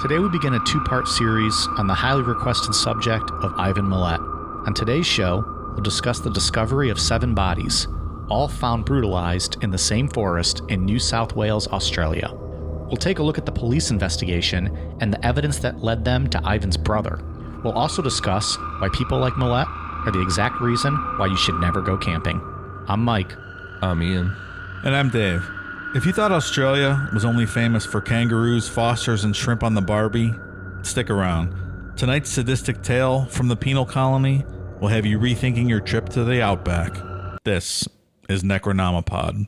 Today we begin a two-part series on the highly requested subject of Ivan Milat. On today's show, we'll discuss the discovery of 7 bodies, all found brutalized in the same forest in New South Wales, Australia. We'll take a look at the police investigation and the evidence that led them to Ivan's brother. We'll also discuss why people like Milat are the exact reason why you should never go camping. I'm Mike. I'm Ian. And I'm Dave. If you thought Australia was only famous for kangaroos, Fosters, and shrimp on the Barbie, stick around. Tonight's sadistic tale from the penal colony will have you rethinking your trip to the outback. This is Necronomipod.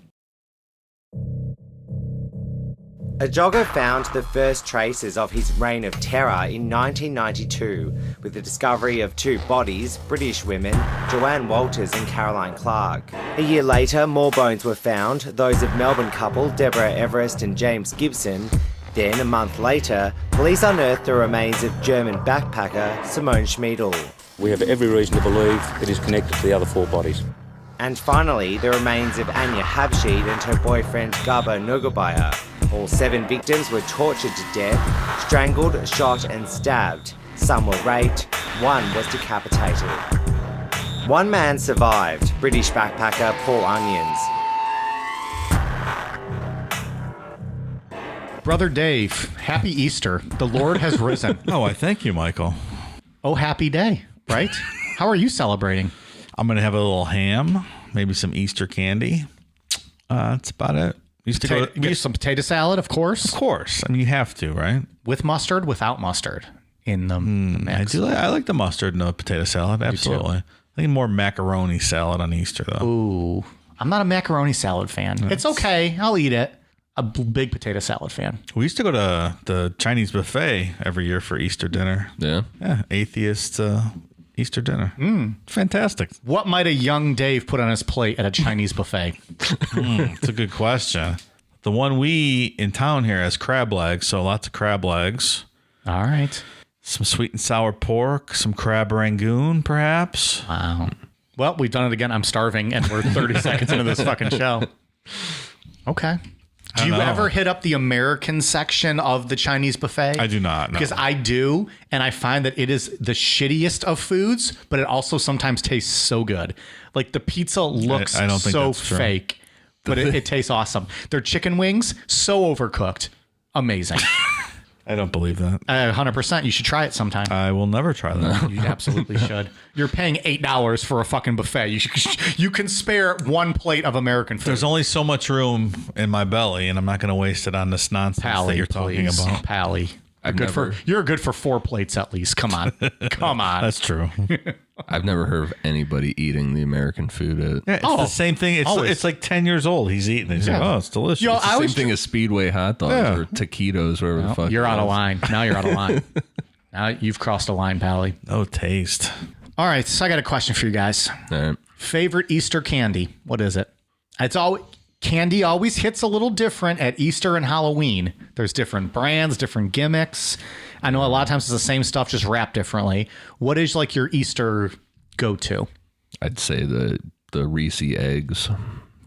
A jogger found the first traces of his reign of terror in 1992 with the discovery of 2 bodies, British women, Joanne Walters and Caroline Clark. A year later, more bones were found, those of Melbourne couple Deborah Everest and James Gibson. Then, a month later, police unearthed the remains of German backpacker Simone Schmiedel. We have every reason to believe it is connected to the other 4 bodies. And finally, the remains of Anya Habshid and her boyfriend Gabo Nugabaya. All 7 victims were tortured to death, strangled, shot and stabbed. Some were raped, 1 was decapitated. 1 man survived, British backpacker Paul Onions. Brother Dave, happy Easter. The Lord has risen. Oh, I thank you, Michael. Oh, happy day, right? How are you celebrating? I'm going to have a little ham, maybe some Easter candy. That's about it. We used to Get some potato salad, of course. Of course. I mean, you have to, right? With mustard, without mustard in the mix. I like the mustard and the potato salad. Absolutely. I think more macaroni salad on Easter, though. Ooh, I'm not a macaroni salad fan. It's okay. I'll eat it. A big potato salad fan. We used to go to the Chinese buffet every year for Easter dinner. Yeah. Yeah, atheist Easter dinner. Fantastic. What might a young Dave put on his plate at a Chinese buffet? It's a good question. The one we in town here has crab legs, so lots of crab legs. All right. Some sweet and sour pork, some crab rangoon, perhaps. Wow. Well, we've done it again. I'm starving, and we're 30 seconds into this fucking show. Okay. Do you ever hit up the American section of the Chinese buffet? I do not. No. Because I do, and I find that it is the shittiest of foods, but it also sometimes tastes so good. Like the pizza looks I don't think so that's true. fake, but it tastes awesome. Their chicken wings, so overcooked. Amazing. I don't believe that. 100%. You should try it sometime. I will never try that. You absolutely should. You're paying $8 for a fucking buffet. You can spare 1 plate of American food. There's only so much room in my belly, and I'm not going to waste it on this nonsense that you're talking about. Pally. You're good for 4 plates at least. Come on. Come on. That's true. I've never heard of anybody eating the American food. Yeah, it's the same thing. It's like 10 years old. He's eating it. He's like, oh, it's delicious. Yo, It's the same thing as Speedway hot dogs or taquitos, wherever the fuck. You're out of line. Now you're out of line. Now you've crossed a line, Pally. No taste. All right, so I got a question for you guys. All right. Favorite Easter candy? What is it? Candy always hits a little different at Easter and Halloween. There's different brands, different gimmicks. I know a lot of times it's the same stuff, just wrapped differently. What is like your Easter go-to? I'd say the Reese eggs.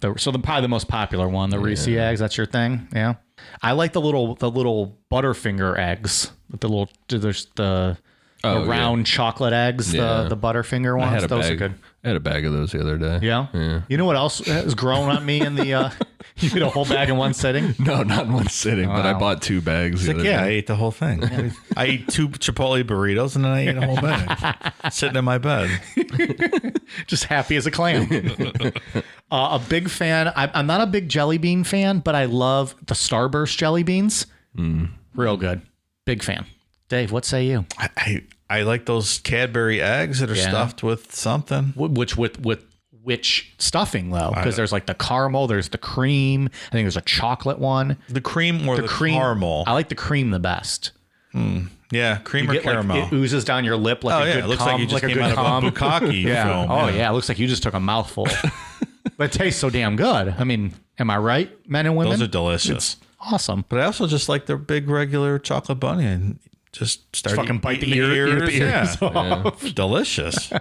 Probably the most popular one, the Reese eggs. That's your thing, yeah. I like the little Butterfinger eggs. There's the round chocolate eggs, the Butterfinger ones. Those are good. I had a bag of those the other day. Yeah. You know what else has grown on me in the? You eat a whole bag in one sitting? No, not in one sitting, but I bought 2 bags. I ate the whole thing. I ate 2 Chipotle burritos, and then I ate a whole bag sitting in my bed. Just happy as a clam. A big fan. I'm not a big jelly bean fan, but I love the Starburst jelly beans. Real good. Big fan. Dave, what say you? I like those Cadbury eggs that are stuffed with something. Which stuffing though? Because there's like the caramel, there's the cream. I think there's a chocolate one. The cream or the caramel? I like the cream the best. Yeah, cream or caramel. It oozes down your lip like a good it looks cum, like you just like came out of a bukkake film. Oh yeah, it looks like you just took a mouthful. But it tastes so damn good. I mean, am I right, men and women? Those are delicious. It's awesome. But I also just like their big regular chocolate bunny and just start fucking bite the ears. ears off. Delicious.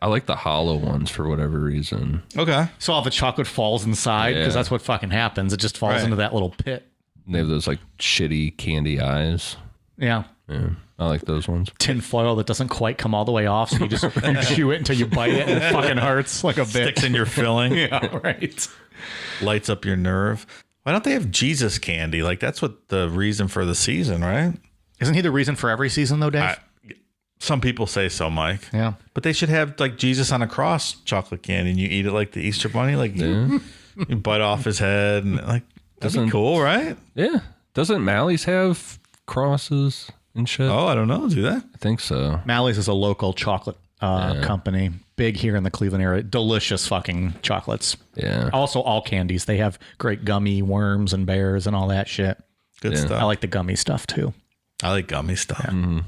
I like the hollow ones for whatever reason. Okay. So all the chocolate falls inside because that's what fucking happens. It just falls into that little pit. They have those like shitty candy eyes. Yeah. Yeah, I like those ones. Tin foil that doesn't quite come all the way off, so you just you chew it until you bite it and it fucking hurts like a bitch. Sticks in your filling. Yeah, right. Lights up your nerve. Why don't they have Jesus candy? Like, that's what the reason for the season, right? Isn't he the reason for every season, though, Dave? Some people say so, Mike. Yeah. But they should have, like, Jesus on a cross chocolate candy, and you eat it like the Easter Bunny. Like, you bite off his head, and, like, that'd be cool, right? Yeah. Doesn't Mally's have crosses and shit? Oh, I don't know. Do that? I think so. Mally's is a local chocolate company. Big here in the Cleveland area. Delicious fucking chocolates. Yeah. Also, all candies. They have great gummy worms and bears and all that shit. Good stuff. I like the gummy stuff, too. I like gummy stuff. Yeah. Mm-hmm.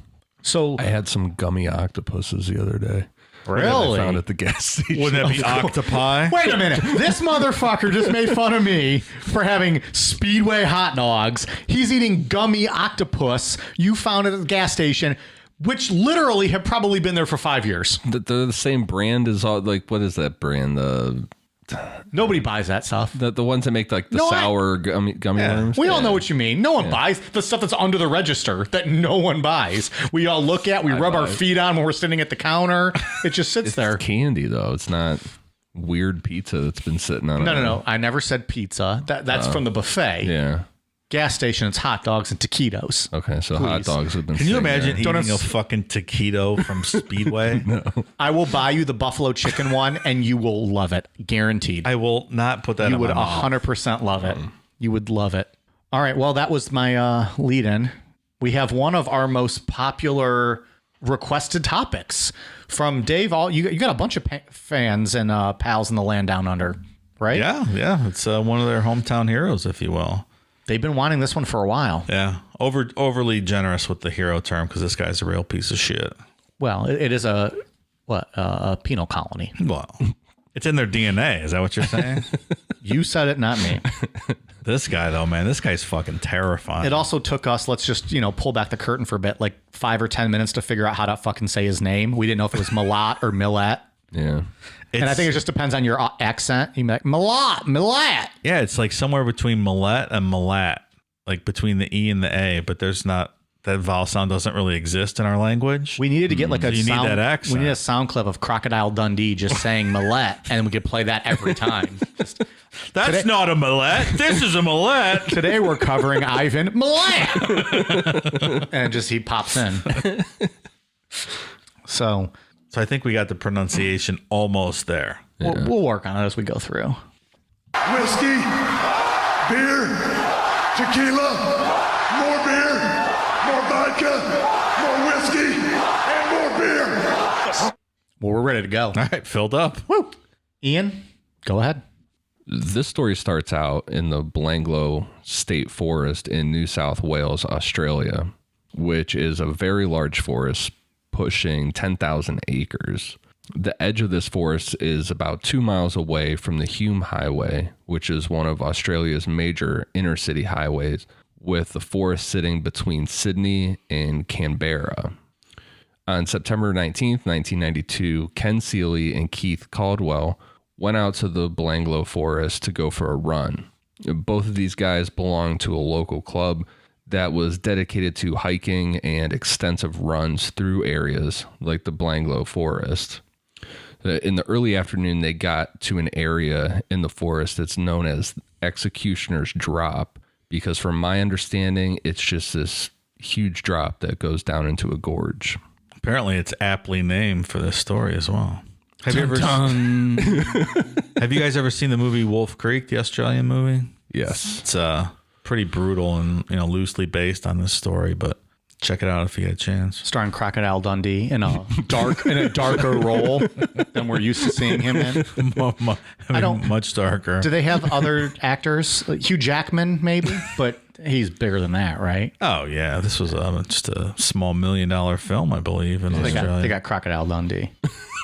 So I had some gummy octopuses the other day. Really? I found at the gas station. Wouldn't that be octopi? Wait a minute. This motherfucker just made fun of me for having Speedway hot dogs. He's eating gummy octopus you found it at the gas station, which literally have probably been there for 5 years. They're the same brand as all, like, what is that brand? Nobody buys that stuff. The ones that make like the sour gummy worms. We all know what you mean. No one buys the stuff that's under the register that no one buys. We all look at, we rub our feet on when we're sitting at the counter. It just sits there. It's candy, though. It's not weird pizza that's been sitting on it. No. I never said pizza. That's from the buffet. Yeah. Gas station, it's hot dogs and taquitos. Okay, so hot dogs have been. Can you imagine there. eating a fucking taquito from Speedway? No. I will buy you the buffalo chicken one, and you will love it, guaranteed. I will not put that. You in would my mouth. 100% love it. You would love it. All right, well, that was my lead-in. We have one of our most popular requested topics from Dave. You got a bunch of fans and pals in the land down under, right? Yeah. It's one of their hometown heroes, if you will. They've been wanting this one for a while. Yeah, overly generous with the hero term because this guy's a real piece of shit. Well, it is a penal colony. Well, it's in their DNA. Is that what you're saying? You said it, not me. This guy, though, man, this guy's fucking terrifying. It also took us, let's just, pull back the curtain for a bit, like 5 or 10 minutes to figure out how to fucking say his name. We didn't know if it was Milat or Milat. Yeah. And I think it just depends on your accent. You like Milat. Yeah, it's like somewhere between Millet and Milat, like between the E and the A, but there's not, that vowel sound doesn't really exist in our language. We needed to get like a you sound. need that accent. We need a sound clip of Crocodile Dundee just saying Milet, and we could play that every time. That's not a Millet. This is a Millet. Today we're covering Ivan Milet. And just he pops in. So I think we got the pronunciation almost there. we'll work on it as we go through. Whiskey, beer, tequila, more beer, more vodka, more whiskey, and more beer. Well, we're ready to go. All right, filled up. Woo. Ian, go ahead. This story starts out in the Belanglo State Forest in New South Wales, Australia, which is a very large forest pushing 10,000 acres. The edge of this forest is about 2 miles away from the Hume Highway, which is one of Australia's major inner-city highways, with the forest sitting between Sydney and Canberra. On September 19th, 1992, Ken Seeley and Keith Caldwell went out to the Belanglo forest to go for a run. Both of these guys belonged to a local club that was dedicated to hiking and extensive runs through areas like the Belanglo forest. In the early afternoon, they got to an area in the forest that's known as Executioner's Drop, because from my understanding, it's just this huge drop that goes down into a gorge. Apparently, it's aptly named for this story as well. Have you guys ever seen the movie Wolf Creek, the Australian movie? Yes. It's pretty brutal and loosely based on this story, but check it out if you get a chance. Starring Crocodile Dundee in a darker role than we're used to seeing him in. Much darker. Do they have other actors? Like Hugh Jackman, maybe, but he's bigger than that, right? Oh yeah, this was just a small $1 million film, I believe, in Australia. They got Crocodile Dundee.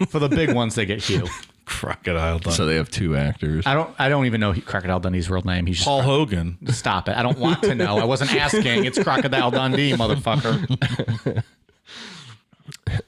For the big ones, they get Hugh. Crocodile Dundee. So they have two actors. I don't even know Crocodile Dundee's real name. He's just Paul Hogan. Stop it. I don't want to know. I wasn't asking. It's Crocodile Dundee, motherfucker.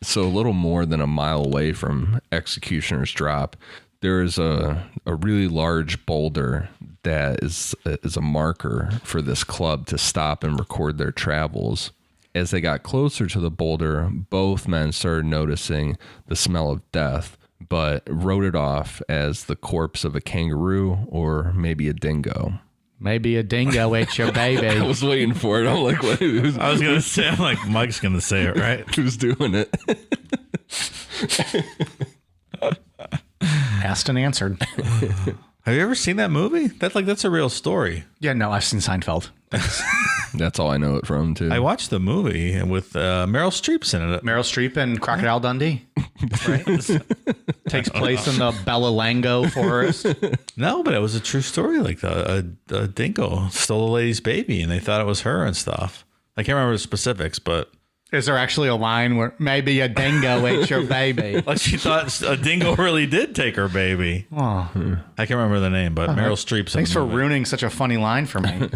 So a little more than a mile away from Executioner's Drop, there is a really large boulder that is a marker for this club to stop and record their travels. As they got closer to the boulder, both men started noticing the smell of death, but wrote it off as the corpse of a kangaroo or maybe a dingo. Maybe a dingo ate your baby. I was waiting for it. I'm like, what? I was going to say, I'm like, Mike's going to say it, right? Who's doing it? Asked and answered. Have you ever seen that movie? That's a real story. Yeah, no, I've seen Seinfeld. That's all I know it from, too. I watched the movie with Meryl Streep's in it. Meryl Streep and Crocodile Dundee. Right? Takes place in the Belanglo forest. No, but it was a true story. Like a dingo stole a lady's baby, and they thought it was her and stuff. I can't remember the specifics, but Is there actually a line where maybe a dingo ate your baby? like she thought a dingo really did take her baby. Oh. I can't remember the name, but Meryl Streep's. Thanks for ruining such a funny line for me.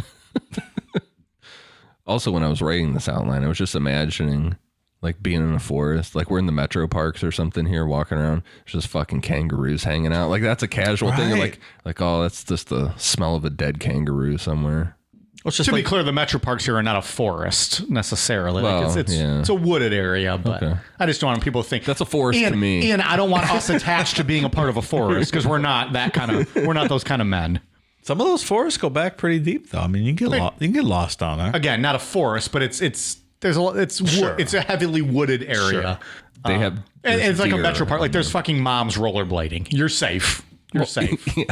Also, when I was writing this outline, I was just imagining like being in a forest, like we're in the metro parks or something here, walking around, there's just fucking kangaroos hanging out. Like that's a casual thing. You're like, oh, that's just the smell of a dead kangaroo somewhere. Well, it's just to be clear, the metro parks here are not a forest necessarily. Well, like it's a wooded area, but Okay. I just don't want people to think That's a forest to me. And I don't want us attached to being a part of a forest because we're not those kind of men. some of those forests go back pretty deep, though. I mean, you can get lost down there. Again, not a forest, but it's a heavily wooded area. They have, And it's like a deer metro park. Like on there's fucking moms rollerblading. You're safe. You're safe. Yeah.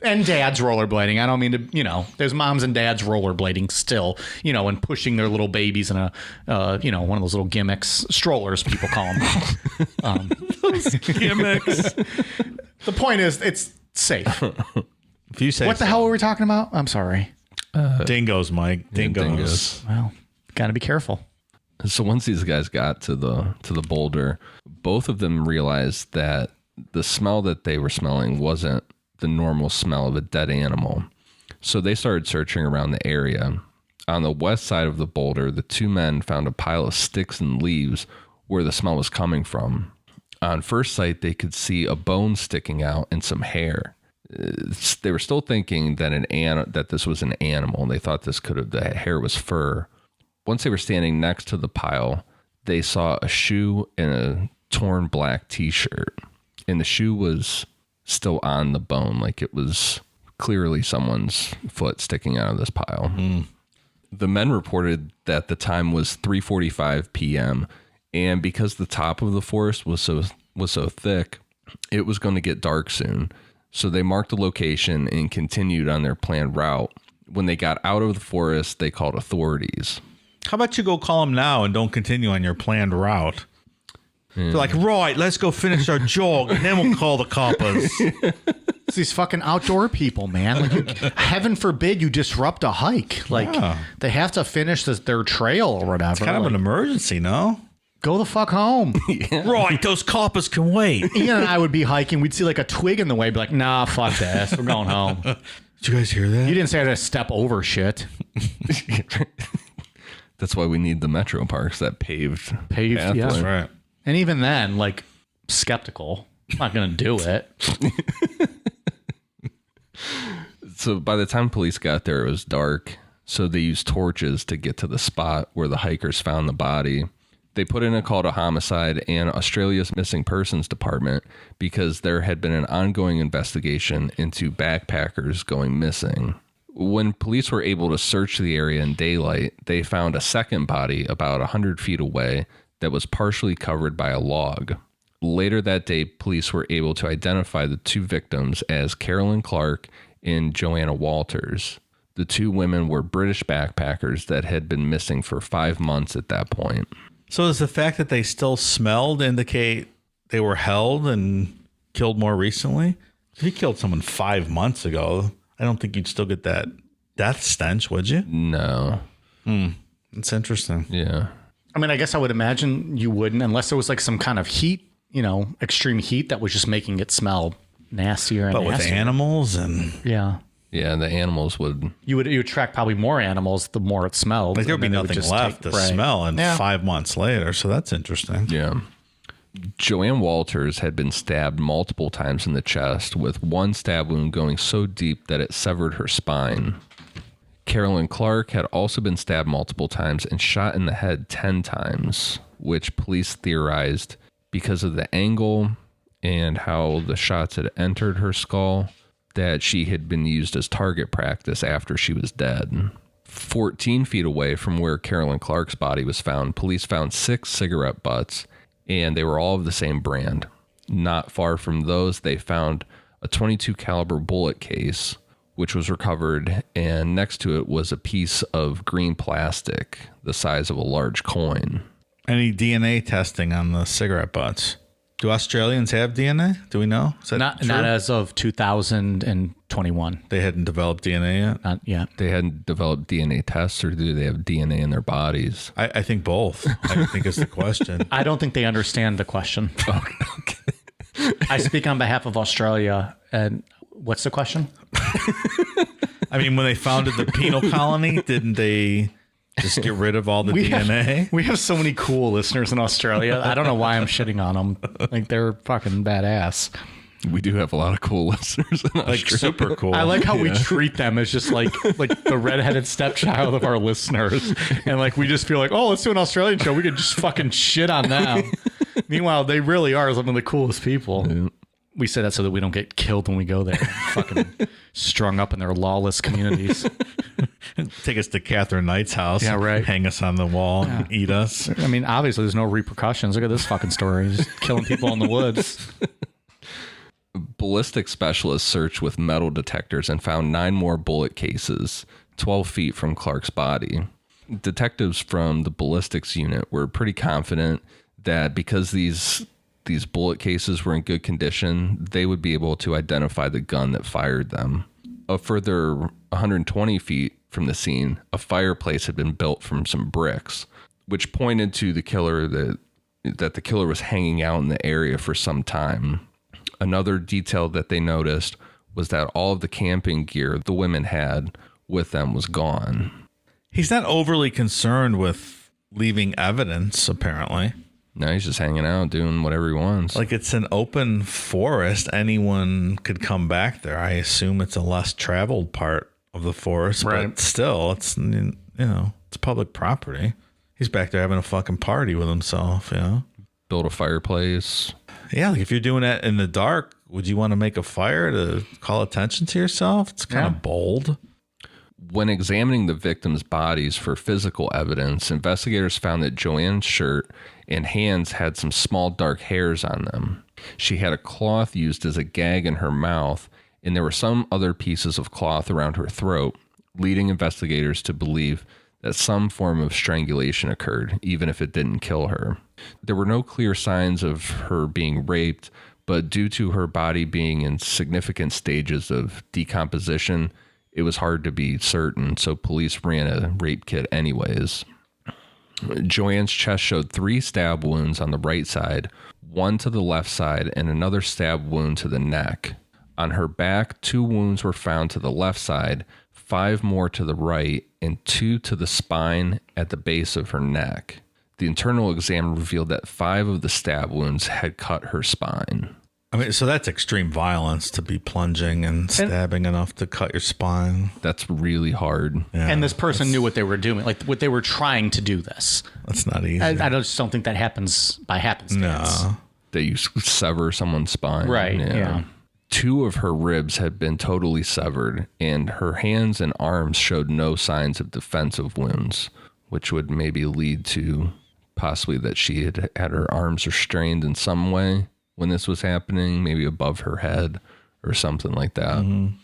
And dads rollerblading. I don't mean to, there's moms and dads rollerblading still, and pushing their little babies in a, one of those little gimmicks, strollers, people call them. Those gimmicks. The point is, it's safe. If you say What the hell were we talking about? I'm sorry. dingoes, Mike. Dingoes. Well, got to be careful. So once these guys got to the boulder, both of them realized that the smell that they were smelling wasn't the normal smell of a dead animal. So they started searching around the area. On the west side of the boulder, the two men found a pile of sticks and leaves where the smell was coming from. On first sight, they could see a bone sticking out and some hair. They were still thinking that this was an animal. They thought the hair was fur. Once they were standing next to the pile, they saw a shoe and a torn black t-shirt. And the shoe was still on the bone, like it was clearly someone's foot sticking out of this pile. The men reported that the time was 3:45 p.m. and because the top of the forest was so thick, it was going to get dark soon. So they marked the location and continued on their planned route. When they got out of the forest, they called authorities. How about you go call them now and don't continue on your planned route? They're like, right, let's go finish our jog and then we'll call the coppers. It's these fucking outdoor people, man. Like, heaven forbid you disrupt a hike. Like, they have to finish their trail or whatever. It's kind of an emergency, no? Go the fuck home. Right, those coppers can wait. Ian and I would be hiking. We'd see like a twig in the way. Be like, nah, fuck this. We're going home. Did you guys hear that? You didn't say I had to step over shit. That's why we need the metro parks, that paved Yeah. pathway. That's right. And even then, like, skeptical. I'm not going to do it. So by the time police got there, it was dark. So they used torches to get to the spot where the hikers found the body. They put in a call to homicide and Australia's Missing Persons Department because there had been an ongoing investigation into backpackers going missing. When police were able to search the area in daylight, they found a second body about 100 feet away that was partially covered by a log. Later that day, police were able to identify the two victims as Carolyn Clark and Joanna Walters. The two women were British backpackers that had been missing for 5 months at that point. So does the fact that they still smelled indicate they were held and killed more recently? If you killed someone 5 months ago, I don't think you'd still get that death stench, would you? No. It's interesting. Yeah. I mean, I guess I would imagine you wouldn't unless there was like some kind of heat, extreme heat that was just making it smell nastier and But with nastier. animals and Yeah. Yeah, the animals would... You would track probably more animals the more it smelled. like there would be and then it nothing just left to right. smell and Yeah. 5 months later. So that's interesting. Yeah. Joanne Walters had been stabbed multiple times in the chest, with one stab wound going so deep that it severed her spine. Carolyn Clark had also been stabbed multiple times and shot in the head 10 times, which police theorized because of the angle and how the shots had entered her skull, that she had been used as target practice after she was dead. 14 feet away from where Carolyn Clark's body was found, police found 6 cigarette butts, and they were all of the same brand. Not far from those, they found a .22 caliber bullet case, which was recovered, and next to it was a piece of green plastic the size of a large coin. Any DNA testing on the cigarette butts? Do Australians have DNA? Do we know? Is that Not true? as of 2021. They hadn't developed DNA yet? Not yet. They hadn't developed DNA tests, or do they have DNA in their bodies? I think both. I think is the question. I don't think they understand the question. Okay. I speak on behalf of Australia. And what's the question? I mean, when they founded the penal colony, didn't they just get rid of all the DNA? We have so many cool listeners in Australia. I don't know why I'm shitting on them. Like, they're fucking badass. We do have a lot of cool listeners in Australia. Like super cool. I like how we treat them as just like the redheaded stepchild of our listeners. And like, we just feel like, oh, let's do an Australian show. We could just fucking shit on them. Meanwhile, they really are some of the coolest people. Yeah. We say that so that we don't get killed when we go there. Fucking strung up in their lawless communities. Take us to Catherine Knight's house. Yeah, right. Hang us on the wall and eat us. I mean, obviously, there's no repercussions. Look at this fucking story. Just killing people in the woods. Ballistic specialists searched with metal detectors and found 9 more bullet cases 12 feet from Clark's body. Detectives from the ballistics unit were pretty confident that because these bullet cases were in good condition, they would be able to identify the gun that fired them. A further 120 feet from the scene, a fireplace had been built from some bricks, which pointed to the killer that the killer was hanging out in the area for some time. Another detail that they noticed was that all of the camping gear the women had with them was gone. He's not overly concerned with leaving evidence, apparently. No, he's just hanging out, doing whatever he wants. Like, it's an open forest. Anyone could come back there. I assume it's a less traveled part of the forest, right. But still, it's, you know, it's public property. He's back there having a fucking party with himself, you know? Build a fireplace. Yeah, like if you're doing that in the dark, would you want to make a fire to call attention to yourself? It's kind of bold. When examining the victims' bodies for physical evidence, investigators found that Joanne's shirt and hands had some small dark hairs on them. She had a cloth used as a gag in her mouth, and there were some other pieces of cloth around her throat, leading investigators to believe that some form of strangulation occurred, even if it didn't kill her. There were no clear signs of her being raped, but due to her body being in significant stages of decomposition, it was hard to be certain, so police ran a rape kit anyways. Joanne's chest showed 3 stab wounds on the right side, 1 to the left side, and another stab wound to the neck. On her back, 2 wounds were found to the left side, 5 more to the right, and 2 to the spine at the base of her neck. The internal exam revealed that 5 of the stab wounds had cut her spine. I mean, so that's extreme violence to be plunging and stabbing enough to cut your spine. That's really hard. Yeah, and this person knew what they were doing, like what they were trying to do this. That's not easy. I just don't think that happens by happenstance. No. That you sever someone's spine. Right, yeah. 2 of her ribs had been totally severed, and her hands and arms showed no signs of defensive wounds, which would maybe lead to possibly that she had her arms restrained in some way when this was happening, maybe above her head or something like that. Mm-hmm.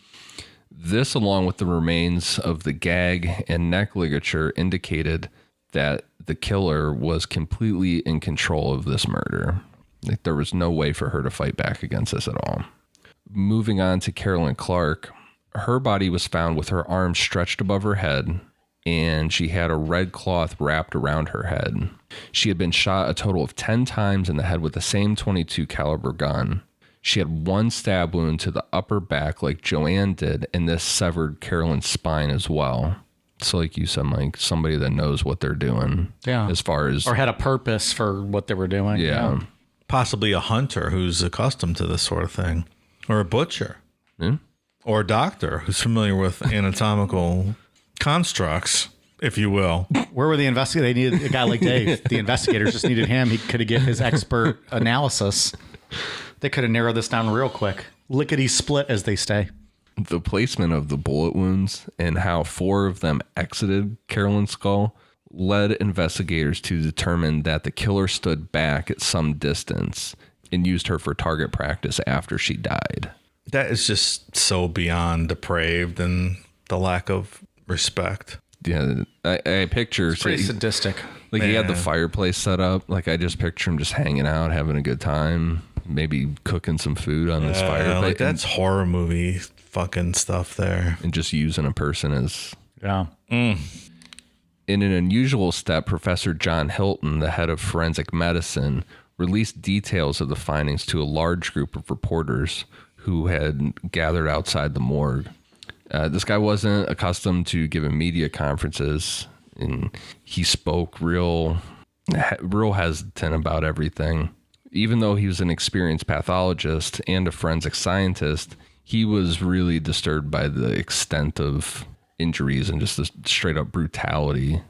This, along with the remains of the gag and neck ligature, indicated that the killer was completely in control of this murder. Like, there was no way for her to fight back against this at all. Moving on to Carolyn Clark, her body was found with her arms stretched above her head, and she had a red cloth wrapped around her head. She had been shot a total of 10 times in the head with the same .22 caliber gun. She had 1 stab wound to the upper back like Joanne did, and this severed Carolyn's spine as well. So like you said, Mike, somebody that knows what they're doing. Yeah. As far as... Or had a purpose for what they were doing. Yeah. Possibly a hunter who's accustomed to this sort of thing. Or a butcher. Yeah. Or a doctor who's familiar with anatomical constructs, if you will. Where were the investigators? They needed a guy like Dave. The investigators just needed him. He could have given his expert analysis. They could have narrowed this down real quick. Lickety split, as they say. The placement of the bullet wounds and how 4 of them exited Carolyn's skull led investigators to determine that the killer stood back at some distance and used her for target practice after she died. That is just so beyond depraved and the lack of respect. Yeah, I picture... It's pretty sadistic. Like, he had the fireplace set up. Like, I just picture him just hanging out, having a good time, maybe cooking some food on this fireplace. Like, that's horror movie fucking stuff there. And just using a person as... Yeah. In an unusual step, Professor John Hilton, the head of forensic medicine, released details of the findings to a large group of reporters who had gathered outside the morgue. This guy wasn't accustomed to giving media conferences, and he spoke real hesitant about everything. Even though he was an experienced pathologist and a forensic scientist, he was really disturbed by the extent of injuries and just the straight up brutality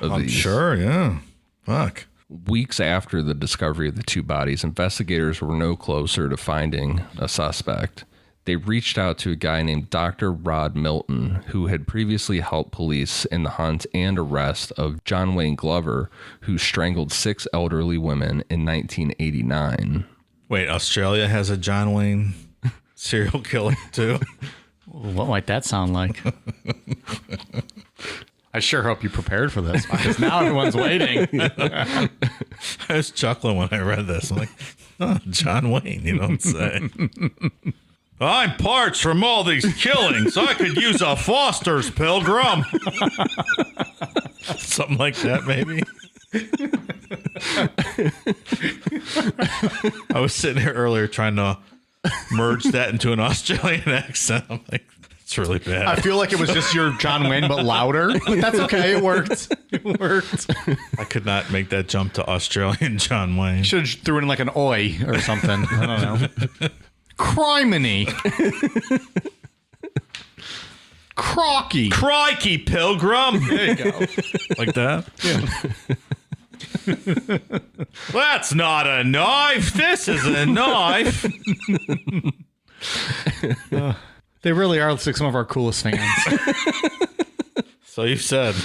of these. Sure, yeah. Fuck. Weeks after the discovery of the 2 bodies, investigators were no closer to finding a suspect. They reached out to a guy named Dr. Rod Milton, who had previously helped police in the hunt and arrest of John Wayne Glover, who strangled 6 elderly women in 1989. Wait, Australia has a John Wayne serial killer too? What might that sound like? I sure hope you prepared for this, because now everyone's waiting. I was chuckling when I read this. I'm like, oh, John Wayne, you don't say. I'm parched from all these killings. I could use a Foster's Pilgrim. Something like that, maybe. I was sitting here earlier trying to merge that into an Australian accent. I'm like, it's really bad. I feel like it was just your John Wayne, but louder. But that's okay. It worked. It worked. I could not make that jump to Australian John Wayne. Should have threw in like an oi or something. I don't know. Criminy. Crocky. Crikey, Pilgrim. There you go. Like that? Yeah. That's not a knife. This is a knife. They really are like some of our coolest fans. So you said.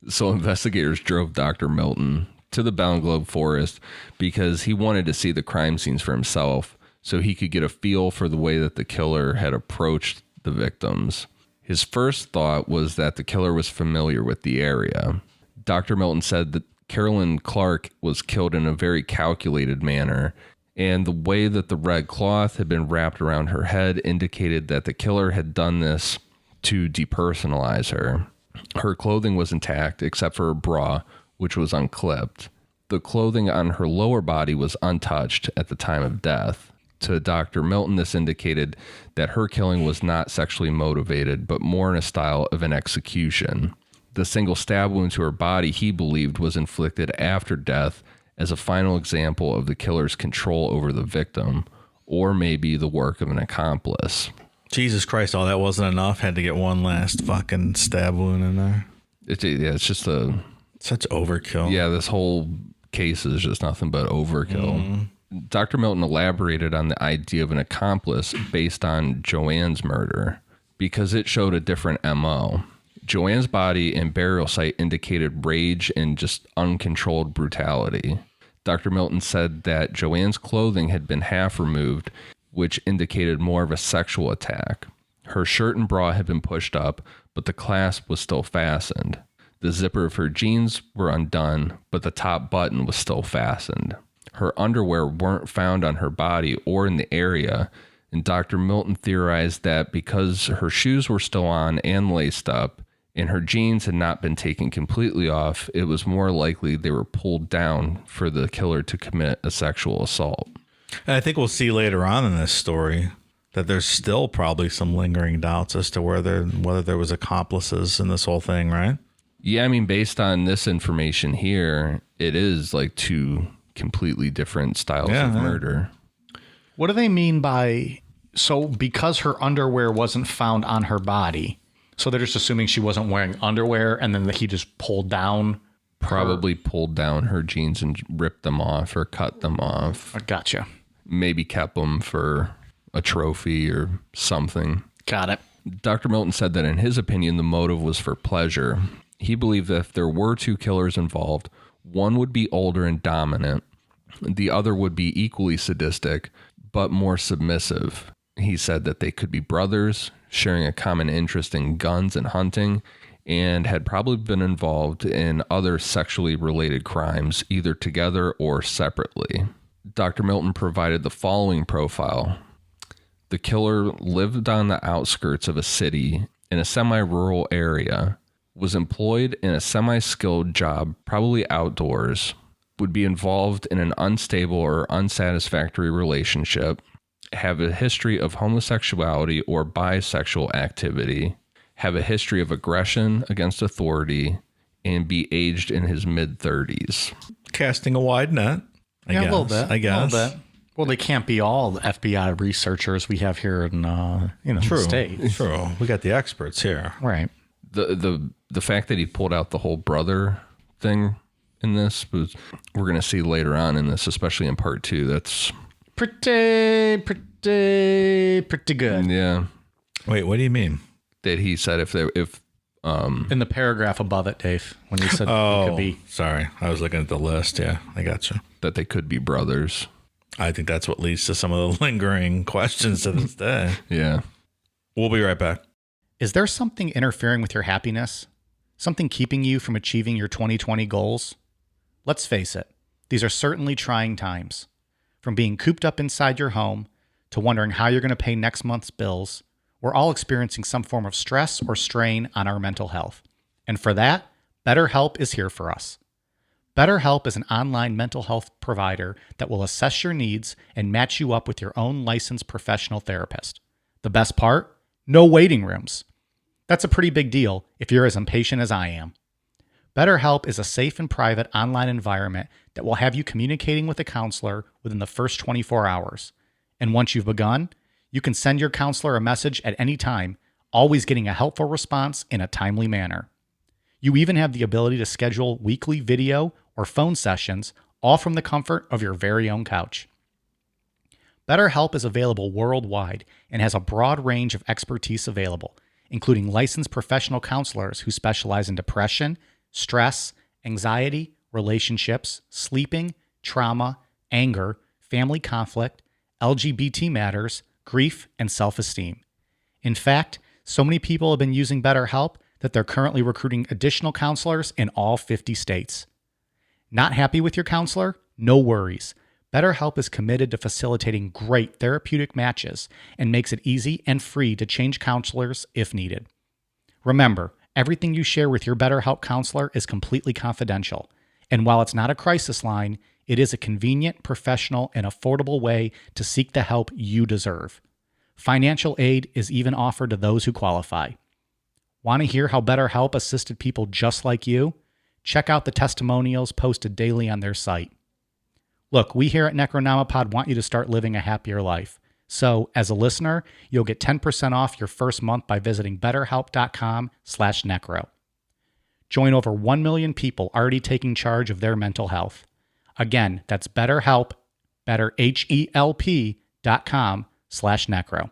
So investigators drove Dr. Milton to the Belanglo forest because he wanted to see the crime scenes for himself so he could get a feel for the way that the killer had approached the victims. His first thought was that the killer was familiar with the area. Dr. Milton said that Carolyn Clark was killed in a very calculated manner, and the way that the red cloth had been wrapped around her head indicated that the killer had done this to depersonalize her. Her clothing was intact except for her bra, which was unclipped. The clothing on her lower body was untouched at the time of death. To Dr. Milton, this indicated that her killing was not sexually motivated, but more in a style of an execution. The single stab wound to her body, he believed, was inflicted after death as a final example of the killer's control over the victim, or maybe the work of an accomplice. Jesus Christ, all that wasn't enough. Had to get one last fucking stab wound in there. It's just such overkill. Yeah, this whole case is just nothing but overkill. Dr. Milton elaborated on the idea of an accomplice based on Joanne's murder because it showed a different MO. Joanne's body and burial site indicated rage and just uncontrolled brutality. Dr. Milton said that Joanne's clothing had been half removed, which indicated more of a sexual attack. Her shirt and bra had been pushed up, but the clasp was still fastened. The zipper of her jeans were undone, but the top button was still fastened. Her underwear weren't found on her body or in the area, and Dr. Milton theorized that because her shoes were still on and laced up, and her jeans had not been taken completely off, it was more likely they were pulled down for the killer to commit a sexual assault. And I think we'll see later on in this story that there's still probably some lingering doubts as to whether there was accomplices in this whole thing, right? Yeah, I mean, based on this information here, it is like 2 completely different styles of murder. What do they mean by, so because her underwear wasn't found on her body, So they're just assuming she wasn't wearing underwear, and then he just pulled down. Probably pulled down her jeans and ripped them off or cut them off. I gotcha. Maybe kept them for a trophy or something. Got it. Dr. Milton said that in his opinion, the motive was for pleasure. He believed that if there were two killers involved, one would be older and dominant. The other would be equally sadistic, but more submissive. He said that they could be brothers, sharing a common interest in guns and hunting, and had probably been involved in other sexually related crimes, either together or separately. Dr. Milton provided the following profile. The killer lived on the outskirts of a city in a semi-rural area, was employed in a semi-skilled job, probably outdoors, would be involved in an unstable or unsatisfactory relationship, have a history of homosexuality or bisexual activity, have a history of aggression against authority, and be aged in his mid-30s. Casting a wide net. I guess. A little bit. I guess. A little bit. Well, they can't be all the FBI researchers we have here in True. the state. True. We got the experts here. Right. The fact that he pulled out the whole brother thing in this was, we're going to see later on in this, especially in part 2. That's pretty good. Yeah. Wait, what do you mean? That he said if In the paragraph above it, Dave, when you said it could be. Sorry. I was looking at the list. Yeah, I got you. that they could be brothers. I think that's what leads to some of the lingering questions to this day. Yeah. We'll be right back. Is there something interfering with your happiness? Something keeping you from achieving your 2020 goals? Let's face it, these are certainly trying times. From being cooped up inside your home to wondering how you're going to pay next month's bills, we're all experiencing some form of stress or strain on our mental health. And for that, BetterHelp is here for us. BetterHelp is an online mental health provider that will assess your needs and match you up with your own licensed professional therapist. The best part? No waiting rooms. That's a pretty big deal if you're as impatient as I am. BetterHelp is a safe and private online environment that will have you communicating with a counselor within the first 24 hours. And once you've begun, you can send your counselor a message at any time, always getting a helpful response in a timely manner. You even have the ability to schedule weekly video or phone sessions, all from the comfort of your very own couch. BetterHelp is available worldwide and has a broad range of expertise available, including licensed professional counselors who specialize in depression, stress, anxiety, relationships, sleeping, trauma, anger, family conflict, LGBT matters, grief, and self-esteem. In fact, so many people have been using BetterHelp that they're currently recruiting additional counselors in all 50 states. Not happy with your counselor? No worries. BetterHelp is committed to facilitating great therapeutic matches and makes it easy and free to change counselors if needed. Remember, everything you share with your BetterHelp counselor is completely confidential. And while it's not a crisis line, it is a convenient, professional, and affordable way to seek the help you deserve. Financial aid is even offered to those who qualify. Want to hear how BetterHelp assisted people just like you? Check out the testimonials posted daily on their site. Look, we here at Necronomipod want you to start living a happier life. So, as a listener, you'll get 10% off your first month by visiting betterhelp.com/necro. Join over 1 million people already taking charge of their mental health. Again, that's BetterHelp, betterhelp.com/necro.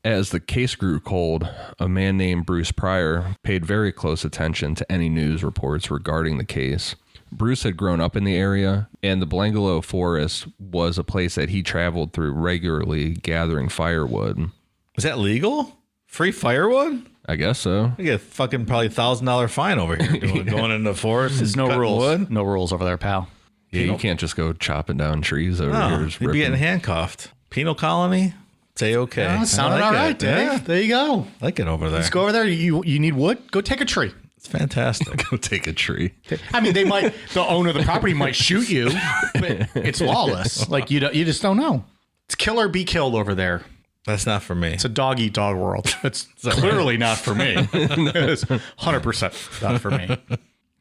As the case grew cold, a man named Bruce Pryor paid very close attention to any news reports regarding the case. Bruce had grown up in the area, and the Belanglo forest was a place that he traveled through regularly gathering firewood. Is that legal? Free firewood? I guess so. You get a fucking probably $1,000 fine over here going in the forest. There's no rules. Wood. No rules over there, pal. Yeah, you can't just go chopping down trees over here. No, Just you'd be getting ripping. handcuffed. Penal colony? Say okay. Yeah, sounded all right, Dave. Yeah, There you go. I like it over there. Let's go over there. You need wood? Go take a tree. It's fantastic. Go take a tree. I mean, the owner of the property might shoot you, but it's lawless. Like you just don't know. It's kill or be killed over there. That's not for me. It's a dog eat dog world. It's clearly not for me. It's 100% not for me.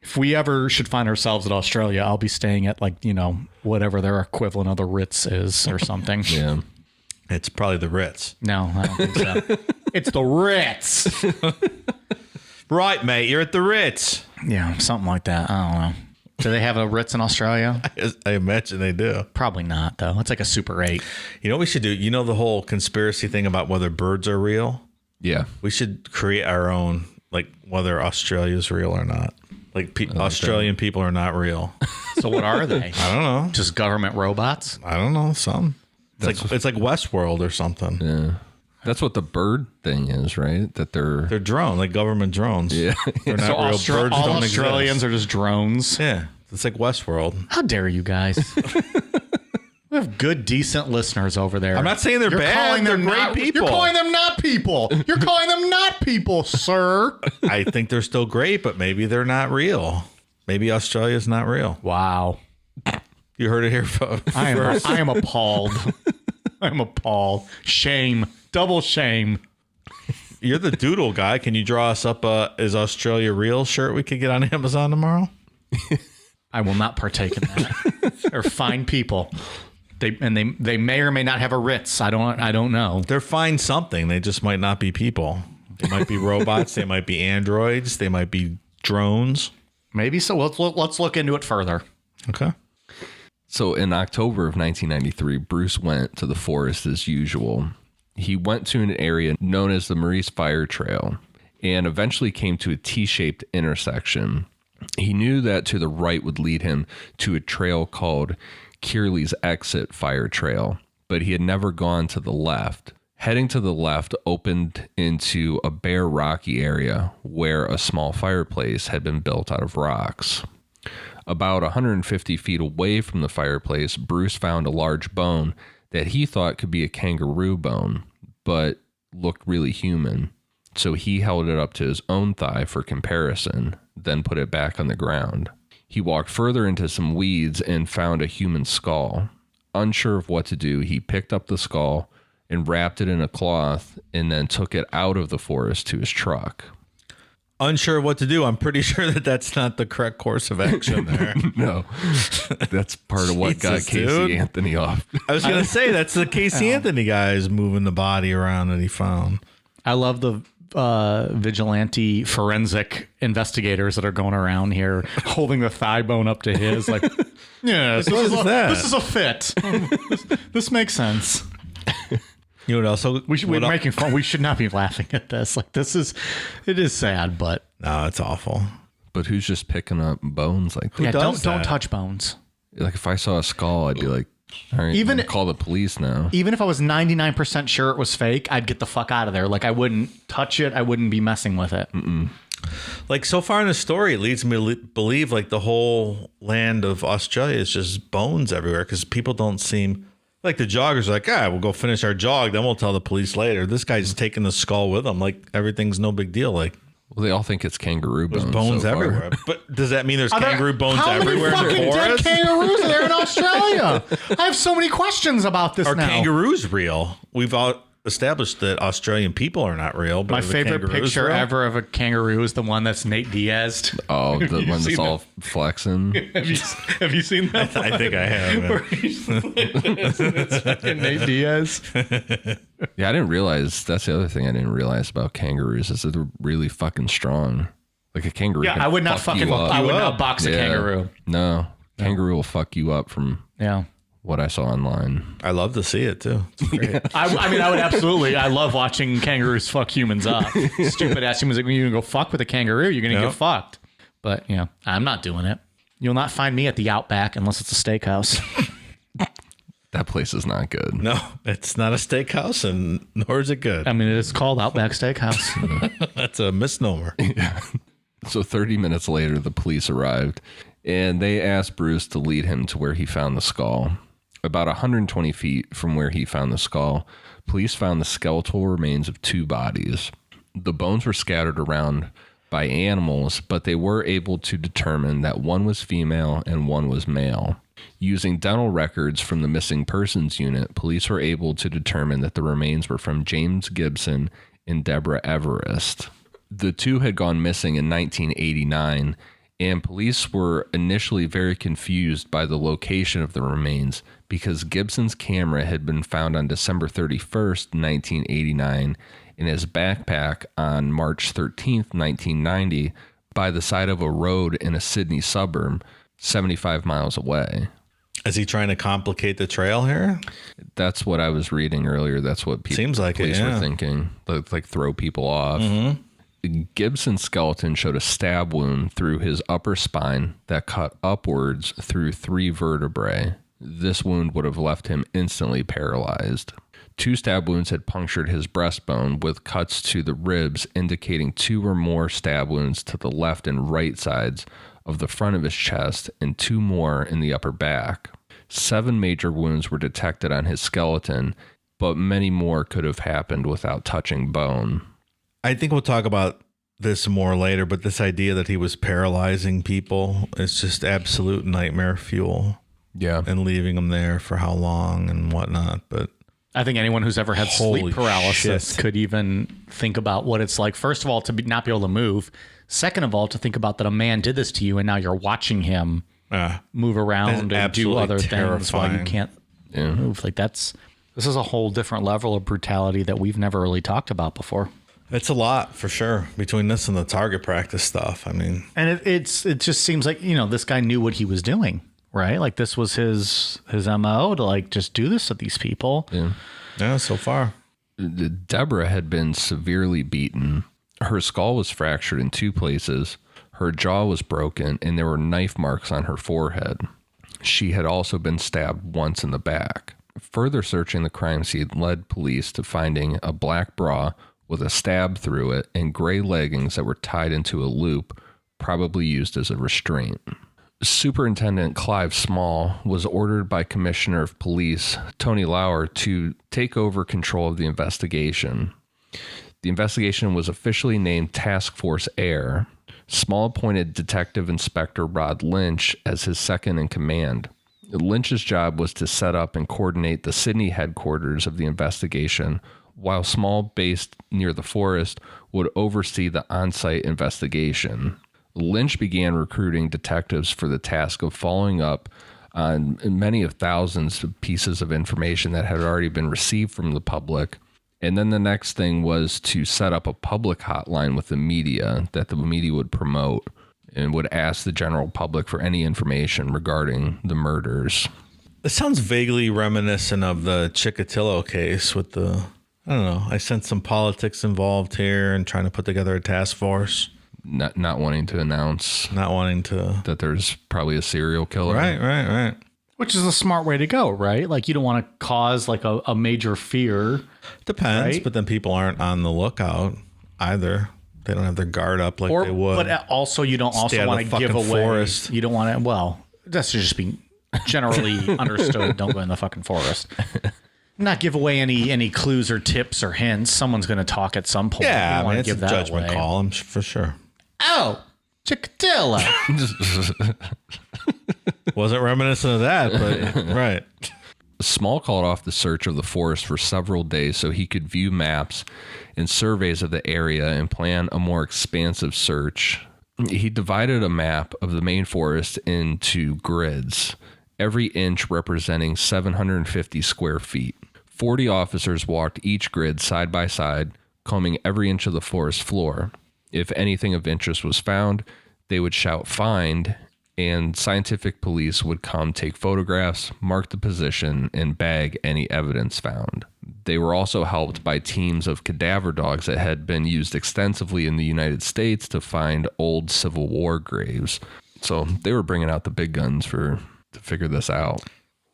If we ever should find ourselves in Australia, I'll be staying at whatever their equivalent of the Ritz is or something. Yeah. It's probably the Ritz. No, I don't think so. It's the Ritz. Right, mate. You're at the Ritz. Yeah, something like that. I don't know. Do they have a Ritz in Australia? I imagine they do. Probably not, though. It's like a Super 8. You know what we should do? You know the whole conspiracy thing about whether birds are real? Yeah. We should create our own, like, whether Australia's real or not. Like, Australian people are not real. So what are they? I don't know. Just government robots? I don't know. Some. It's like Westworld or something. Yeah. That's what the bird thing is, right? That they're drone, like government drones. Yeah. They're not So real. Birds all don't Australians exist. are just drones? Yeah. It's like Westworld. How dare you guys? We have good, decent listeners over there. I'm not saying they're bad. They're great people. You're calling them not people. You're calling them not people, sir. I think they're still great, but maybe they're not real. Maybe Australia's not real. Wow. You heard it here first. I am appalled. I'm appalled. Shame. Double shame. You're the doodle guy. Can you draw us up a "Is Australia Real" shirt we could get on Amazon tomorrow? I will not partake in that. They're fine people. They may or may not have a Ritz. I don't know. They're fine something. They just might not be people. They might be robots. They might be androids. They might be drones. Maybe so. Let's look into it further. Okay. So in October of 1993, Bruce went to the forest as usual. He went to an area known as the Maurice Fire Trail and eventually came to a T-shaped intersection. He knew that to the right would lead him to a trail called Kearley's Exit Fire Trail, but he had never gone to the left. Heading to the left opened into a bare rocky area where a small fireplace had been built out of rocks. About 150 feet away from the fireplace, Bruce found a large bone that he thought could be a kangaroo bone, but looked really human. So he held it up to his own thigh for comparison, then put it back on the ground. He walked further into some weeds and found a human skull. Unsure of what to do, he picked up the skull and wrapped it in a cloth and then took it out of the forest to his truck. Unsure what to do. I'm pretty sure that that's not the correct course of action there. No, that's part of what got Jesus, Casey dude. Anthony off. I was going to say that's the Casey Anthony guy is moving the body around that he found. I love the vigilante forensic investigators that are going around here holding the thigh bone up to his. Like, yeah, this is a fit. This makes sense. You know what else? We're making fun. We should not be laughing at this. Like, it is sad, but No, it's awful. But who's just picking up bones like that? yeah, does don't that? touch bones. Like if I saw a skull, I'd be like, all right, Even- I'm gonna call the police now. Even if I was 99% sure it was fake, I'd get the fuck out of there. Like, I wouldn't touch it. I wouldn't be messing with it. Like so far in the story, it leads me to believe like the whole land of Australia is just bones everywhere because people don't seem like the joggers are like, we'll go finish our jog, then we'll tell the police later. This guy's taking the skull with him, like everything's no big deal. Like Well, they all think it's kangaroo bones. there's bones so far. everywhere. But does that mean there's kangaroo bones How everywhere many in fucking the dead forest? kangaroos are there in Australia? I have so many questions about this Are now. kangaroos real? We've all established that Australian people are not real. But My are the favorite kangaroos picture real? ever of a kangaroo is the one that's Nate Diaz. Oh, the one that's seen all flexing. Have you seen that? I think I have. Where it's fucking Nate Diaz. Yeah, I didn't realize. That's the other thing I didn't realize about kangaroos is that they're really fucking strong. Like a kangaroo. Yeah, can I would not fuck fucking. you up. I would up. not box a Yeah. kangaroo. No, kangaroo will fuck you up from Yeah. what I saw online. I love to see it too. It's great. I mean, I would absolutely. I love watching kangaroos fuck humans up. Stupid ass humans. Like, when you go fuck with a kangaroo, you're gonna Yep. get fucked. But I'm not doing it. You'll not find me at the Outback unless it's a steakhouse. That place is not good. No, it's not a steakhouse, and nor is it good. I mean, it is called Outback Steakhouse. That's a misnomer. So 30 minutes later, the police arrived and they asked Bruce to lead him to where he found the skull. About 120 feet from where he found the skull, police found the skeletal remains of two bodies. The bones were scattered around by animals, but they were able to determine that one was female and one was male. Using dental records from the missing persons unit, police were able to determine that the remains were from James Gibson and Deborah Everest. The two had gone missing in 1989, and police were initially very confused by the location of the remains because Gibson's camera had been found on December 31st, 1989, in his backpack on March 13th, 1990, by the side of a road in a Sydney suburb, 75 miles away. Is he trying to complicate the trail here? That's what I was reading earlier. That's what Seems like police it, were yeah. thinking. Like throw people off. Gibson's skeleton showed a stab wound through his upper spine that cut upwards through 3 vertebrae. This wound would have left him instantly paralyzed. 2 stab wounds had punctured his breastbone with cuts to the ribs, indicating 2 or more stab wounds to the left and right sides of the front of his chest and 2 more in the upper back. 7 major wounds were detected on his skeleton, but many more could have happened without touching bone. I think we'll talk about this more later, but this idea that he was paralyzing people is just absolute nightmare fuel. Yeah. And leaving them there for how long and whatnot. But I think anyone who's ever had Holy sleep paralysis shit. could even think about what it's like. First of all, to not be able to move. Second of all, to think about that a man did this to you and now you're watching him move around That's and do other absolutely things while you terrifying. can't move. Like this is a whole different level of brutality that we've never really talked about before. it's a lot for sure between this and the target practice stuff. I mean, And it just seems like, this guy knew what he was doing, right? Like this was his MO to like just do this to these people. yeah, so far. Deborah had been severely beaten. Her skull was fractured in 2 places. Her jaw was broken, and there were knife marks on her forehead. She had also been stabbed once in the back. Further searching the crime scene led police to finding a black bra with a stab through it and gray leggings that were tied into a loop, probably used as a restraint. Superintendent Clive Small was ordered by Commissioner of Police Tony Lauer to take over control of the investigation. The investigation was officially named Task Force Air. Small appointed Detective Inspector Rod Lynch as his second in command. Lynch's job was to set up and coordinate the Sydney headquarters of the investigation, while Small, based near the forest, would oversee the on-site investigation. Lynch began recruiting detectives for the task of following up on many of thousands of pieces of information that had already been received from the public. And then the next thing was to set up a public hotline with the media that the media would promote and would ask the general public for any information regarding the murders. It sounds vaguely reminiscent of the Chikatilo case with I don't know, I sense some politics involved here and trying to put together a task force. Not wanting to announce Not wanting to. that there's probably a serial killer. Right. Which is a smart way to go, right? Like you don't want to cause like a major fear. Depends, Right? but then people aren't on the lookout either. They don't have their guard up like they would. But also you don't Stay also out of want the to give fucking away. forest. You don't want to. Well, that's just being generally understood. Don't go in the fucking forest. Not give away any clues or tips or hints. Someone's going to talk at some point. Yeah, You I want mean, to it's give a that judgment away. call, for sure. Oh, Chikatilo. Wasn't reminiscent of that, but right. Small called off the search of the forest for several days so he could view maps and surveys of the area and plan a more expansive search. He divided a map of the main forest into grids, every inch representing 750 square feet. 40 officers walked each grid side by side, combing every inch of the forest floor. If anything of interest was found, they would shout "find," and scientific police would come take photographs, mark the position, and bag any evidence found. They were also helped by teams of cadaver dogs that had been used extensively in the United States to find old Civil War graves. So they were bringing out the big guns to figure this out.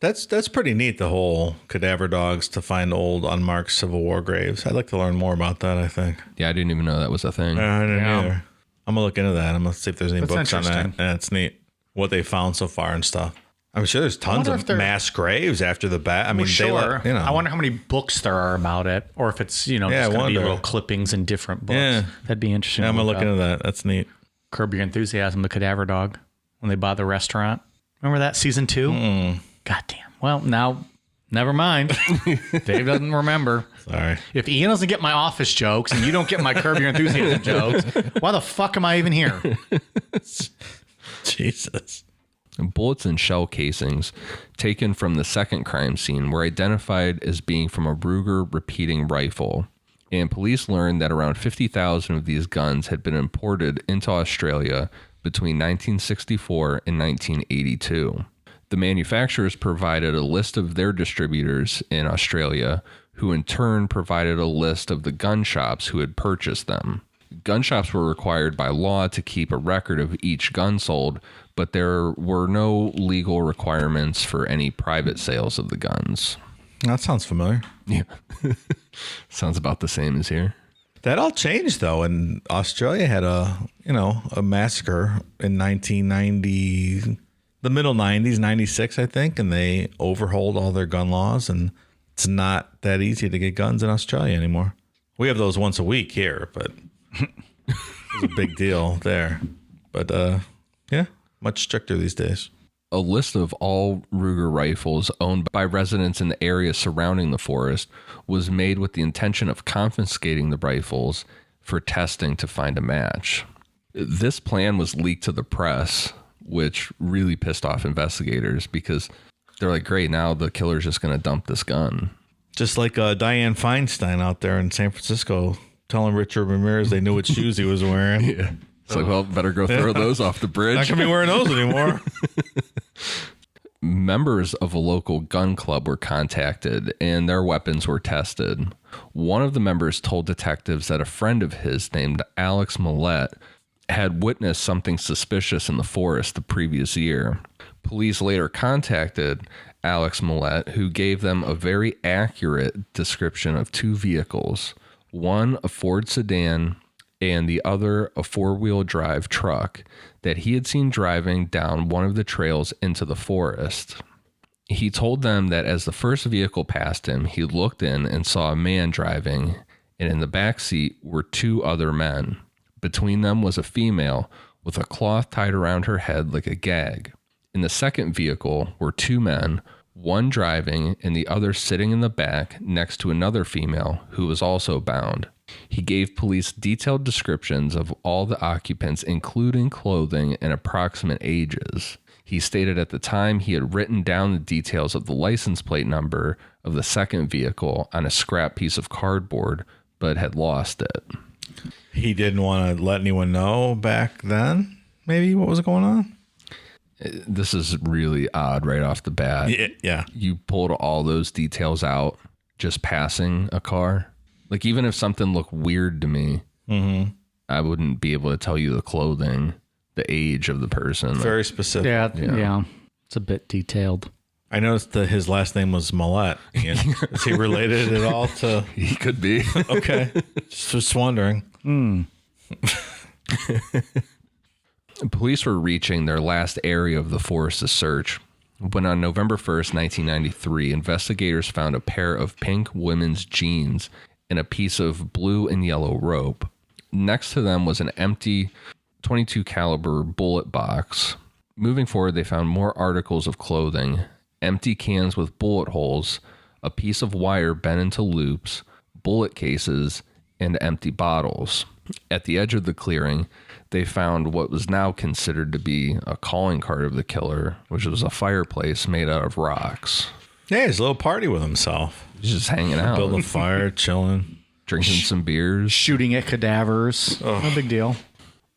That's pretty neat, the whole cadaver dogs to find old unmarked Civil War graves. I'd like to learn more about that, I think. Yeah, I didn't even know that was a thing. I didn't either. I'm going to look into that. I'm going to see if there's any That's books on that. interesting. Yeah, it's neat what they found so far and stuff. I'm sure there's tons wonder of if they're- mass graves after the bat. I mean, Sure. they I wonder how many books there are about it, or if it's just going to be wonder. little clippings in different books. Yeah. That'd be interesting. I'm to going to look look up. into that. That's neat. Curb Your Enthusiasm, the cadaver dog, when they bought the restaurant. Remember that season 2? Goddamn. Well, now, never mind. Dave doesn't remember. Sorry. If Ian doesn't get my office jokes and you don't get my Curb Your Enthusiasm jokes, why the fuck am I even here? Jesus. Bullets and shell casings taken from the second crime scene were identified as being from a Ruger repeating rifle. And police learned that around 50,000 of these guns had been imported into Australia between 1964 and 1982. The manufacturers provided a list of their distributors in Australia, who in turn provided a list of the gun shops who had purchased them. Gun shops were required by law to keep a record of each gun sold, but there were no legal requirements for any private sales of the guns. That sounds familiar. Yeah. Sounds about the same as here. That all changed though, and Australia had a massacre in 1990, the middle 90s, 96, I think, and they overhauled all their gun laws, and it's not that easy to get guns in Australia anymore. We have those once a week here, but it's a big deal there. But yeah, much stricter these days. A list of all Ruger rifles owned by residents in the area surrounding the forest was made with the intention of confiscating the rifles for testing to find a match. This plan was leaked to the press, which really pissed off investigators because they're like, great, now the killer's just going to dump this gun. Just like Dianne Feinstein out there in San Francisco telling Richard Ramirez they knew what shoes he was wearing. Yeah. It's like, well, better go throw those off the bridge. Not going to be wearing those anymore. Members of a local gun club were contacted and their weapons were tested. One of the members told detectives that a friend of his named Alex Milat had witnessed something suspicious in the forest the previous year. Police later contacted Alex Milat, who gave them a very accurate description of two vehicles, one a Ford sedan and the other a four-wheel drive truck that he had seen driving down one of the trails into the forest. He told them that as the first vehicle passed him, he looked in and saw a man driving, and in the back seat were two other men. Between them was a female with a cloth tied around her head like a gag. In the second vehicle were two men, one driving and the other sitting in the back next to another female who was also bound. He gave police detailed descriptions of all the occupants, including clothing and approximate ages. He stated at the time he had written down the details of the license plate number of the second vehicle on a scrap piece of cardboard, but had lost it. He didn't want to let anyone know back then, maybe, what was going on? This is really odd right off the bat. Yeah. You pulled all those details out just passing a car. Like, even if something looked weird to me, I wouldn't be able to tell you the clothing, the age of the person. Very specific. Yeah. It's a bit detailed. I noticed that his last name was Milat. Is he related at all to... He could be. Okay. Just wondering. Police were reaching their last area of the forest to search when on November 1st, 1993, investigators found a pair of pink women's jeans and a piece of blue and yellow rope. Next to them was an empty .22 caliber bullet box. Moving forward, they found more articles of clothing, empty cans with bullet holes, a piece of wire bent into loops, bullet cases, and empty bottles. At the edge of the clearing, they found what was now considered to be a calling card of the killer, which was a fireplace made out of rocks. Yeah, he's a little party with himself. He's just hanging out. Building a fire, chilling. Drinking some beers. Shooting at cadavers. No big deal.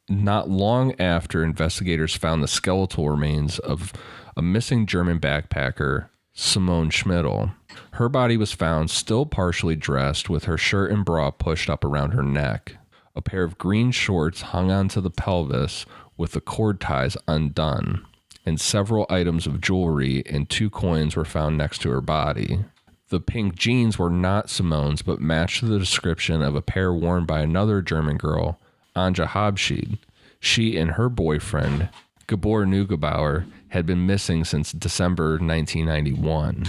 Not long after, investigators found the skeletal remains of a missing German backpacker, Simone Schmidl. Her body was found still partially dressed with her shirt and bra pushed up around her neck. A pair of green shorts hung onto the pelvis with the cord ties undone, and several items of jewelry and 2 coins were found next to her body. The pink jeans were not Simone's, but matched the description of a pair worn by another German girl, Anja Habschied. She and her boyfriend, Gabor Neugebauer, had been missing since December 1991.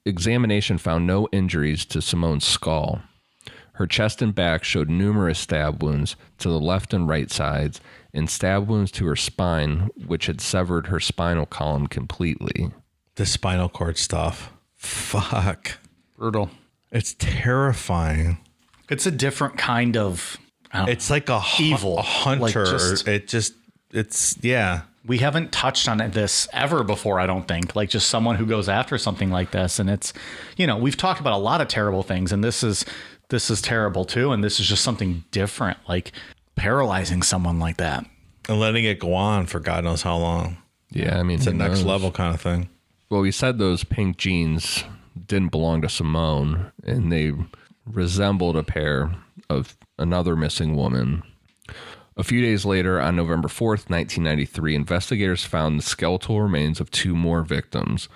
Examination found no injuries to Simone's skull. Her chest and back showed numerous stab wounds to the left and right sides, and stab wounds to her spine, which had severed her spinal column completely. The spinal cord stuff. Fuck. Brutal. It's terrifying. It's a different kind of... It's like a evil. A hunter. Like It's yeah. We haven't touched on this ever before, I don't think. Like, just someone who goes after something like this. And it's, we've talked about a lot of terrible things, and this is this is terrible too, and this is just something different, like paralyzing someone like that. And letting it go on for God knows how long. Yeah, I mean, It's a who next knows? level kind of thing. Well, we said those pink jeans didn't belong to Simone, and they resembled a pair of another missing woman. A few days later, on November 4th, 1993, investigators found the skeletal remains of 2 more victims,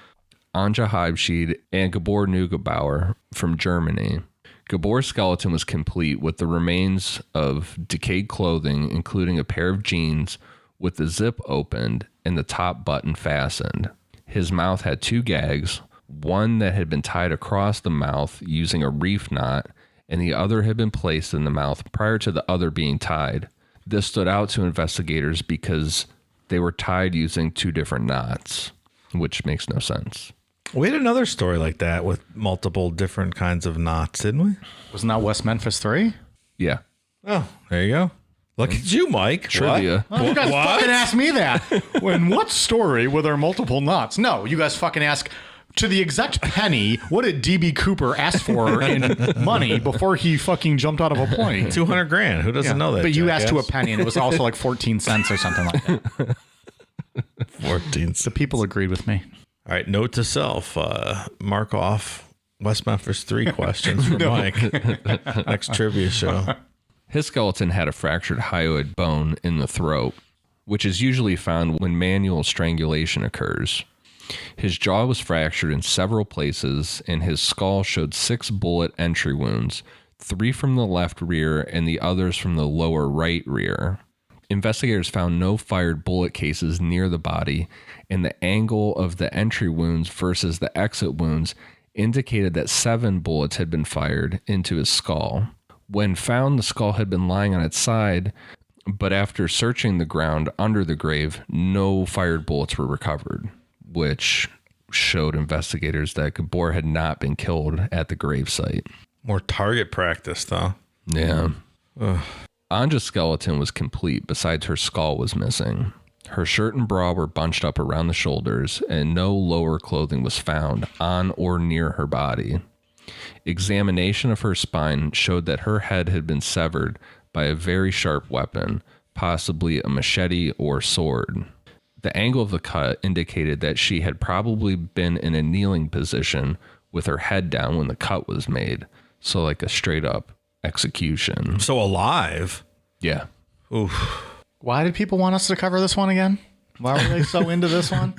Anja Heibschied and Gabor Neugebauer from Germany. Gabor's skeleton was complete with the remains of decayed clothing, including a pair of jeans with the zip opened and the top button fastened. His mouth had 2 gags, one that had been tied across the mouth using a reef knot, and the other had been placed in the mouth prior to the other being tied. This stood out to investigators because they were tied using 2 different knots, which makes no sense. We had another story like that with multiple different kinds of knots, didn't we? Wasn't that West Memphis 3? Yeah. Oh, there you go. Look at you, Mike. Trivia. Oh, you guys What? fucking asked me that. When what story were there multiple knots? No, you guys fucking ask to the exact penny, what did DB Cooper ask for in money before he fucking jumped out of a plane? 200 grand. Who doesn't know that? But you asked to a jackass? penny, and it was also like 14 cents or something like that. 14. The people agreed with me. All right. Note to self: mark off West Memphis 3 questions for Mike. Next trivia show. His skeleton had a fractured hyoid bone in the throat, which is usually found when manual strangulation occurs. His jaw was fractured in several places, and his skull showed 6 bullet entry wounds, 3 from the left rear and the others from the lower right rear. Investigators found no fired bullet cases near the body, and the angle of the entry wounds versus the exit wounds indicated that 7 bullets had been fired into his skull. When found, the skull had been lying on its side, but after searching the ground under the grave, no fired bullets were recovered, which showed investigators that Gabor had not been killed at the gravesite. More target practice, though. Yeah. Anja's skeleton was complete, besides her skull was missing. Her shirt and bra were bunched up around the shoulders, and no lower clothing was found on or near her body. Examination of her spine showed that her head had been severed by a very sharp weapon, possibly a machete or sword. The angle of the cut indicated that she had probably been in a kneeling position with her head down when the cut was made. So like a straight up execution. So alive. Yeah. Oof. Why did people want us to cover this one again? Why were they so into this one?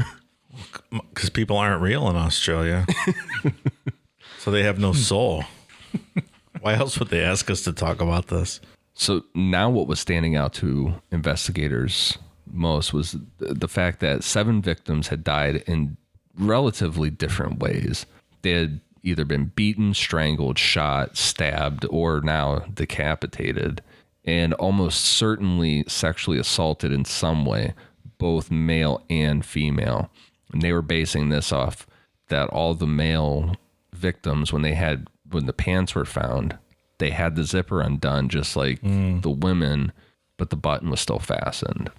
Because people aren't real in Australia. So they have no soul. Why else would they ask us to talk about this? So now what was standing out to investigators most was the fact that 7 victims had died in relatively different ways. They had either been beaten, strangled, shot, stabbed, or now decapitated, and almost certainly sexually assaulted in some way, both male and female. And they were basing this off that all the male victims, when the pants were found, they had the zipper undone just like the women, but the button was still fastened.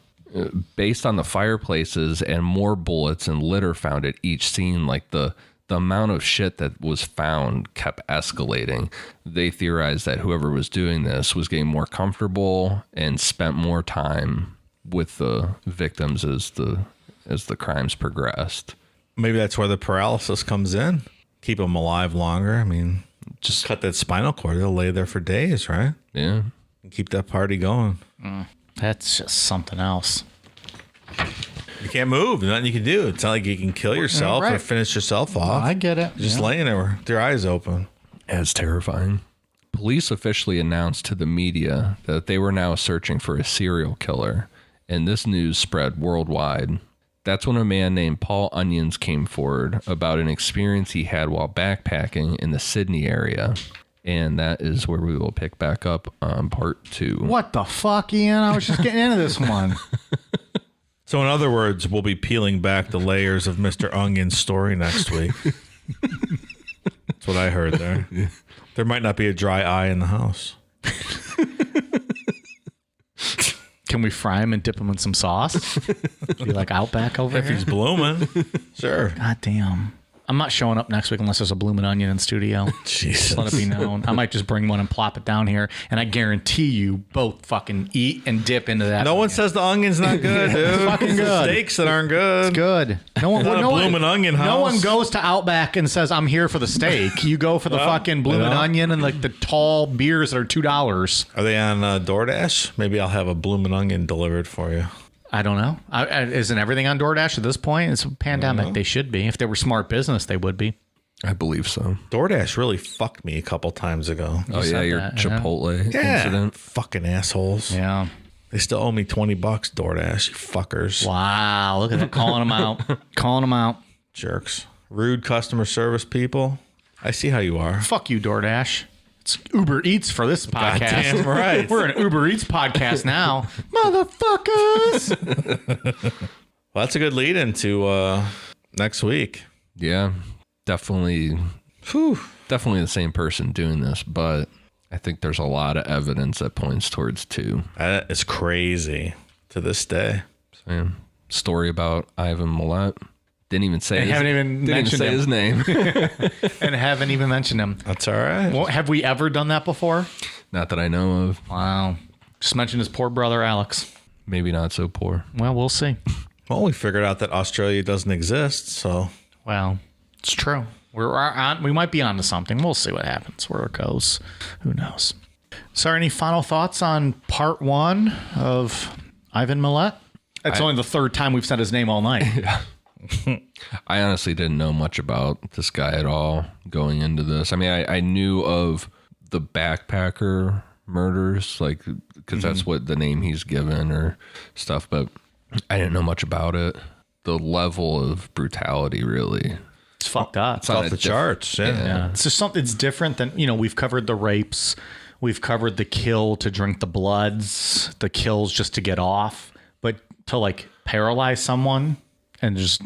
Based on the fireplaces and more bullets and litter found at each scene, like the amount of shit that was found kept escalating. They theorized that whoever was doing this was getting more comfortable and spent more time with the victims as the crimes progressed. Maybe that's where the paralysis comes in. Keep them alive longer. I mean, just cut that spinal cord. They'll lay there for days, right? Yeah. And keep that party going. That's just something else. You can't move. There's nothing you can do. It's not like you can kill yourself or right. finish yourself off. I get it. You're just laying there with your eyes open. As terrifying. Police officially announced to the media that they were now searching for a serial killer, and this news spread worldwide. That's when a man named Paul Onions came forward about an experience he had while backpacking in the Sydney area. And that is where we will pick back up on part 2. What the fuck, Ian? I was just getting into this one. So in other words, we'll be peeling back the layers of Mr. Onion's story next week. That's what I heard there. There might not be a dry eye in the house. Can we fry him and dip him in some sauce? Be like Outback over If here? he's blooming, sure. God damn. I'm not showing up next week unless there's a bloomin' onion in studio. Jesus. Just let it be known. I might just bring one and plop it down here, and I guarantee you both fucking eat and dip into that. No one says the onion's not good, dude. It's fucking It's the good. steaks that aren't good. It's good. No one, Not a no bloomin' one, onion house. No one goes to Outback and says, I'm here for the steak. You go for the fucking bloomin' onion and like the tall beers that are $2. Are they on DoorDash? Maybe I'll have a bloomin' onion delivered for you. I don't know. Isn't everything on DoorDash at this point? It's a pandemic. They should be. If they were smart business, they would be. I believe so. DoorDash really fucked me a couple times ago. Oh, yeah, your that, yeah. Chipotle incident. Fucking assholes. Yeah. They still owe me $20, DoorDash, you fuckers. Wow. Look at that. Calling them out. Calling them out. Jerks. Rude customer service people. I see how you are. Fuck you, DoorDash. It's Uber Eats for this podcast. Goddamn right. We're an Uber Eats podcast now. Motherfuckers. Well, that's a good lead into next week. Yeah, definitely the same person doing this, but I think there's a lot of evidence that points towards two. That is crazy to this day. So, yeah, story about Ivan Milat. Didn't even say And haven't even mentioned say him. his name. And haven't even mentioned him. That's all right. Well, have we ever done that before? Not that I know of. Wow. Just mentioned his poor brother, Alex. Maybe not so poor. Well, we'll see. Well, we figured out that Australia doesn't exist, so Well, it's true. We might be onto something. We'll see what happens, where it goes. Who knows? So, any final thoughts on part 1 of Ivan Milat? It's only the third time we've said his name all night. I honestly didn't know much about this guy at all going into this. I mean, I knew of the backpacker murders, like, because that's what the name he's given or stuff, but I didn't know much about it. The level of brutality, really. It's fucked up. it's off the charts. Yeah. Yeah. It's just something. It's different than, we've covered the rapes. We've covered the kill to drink the bloods, the kills just to get off, but to like paralyze someone and just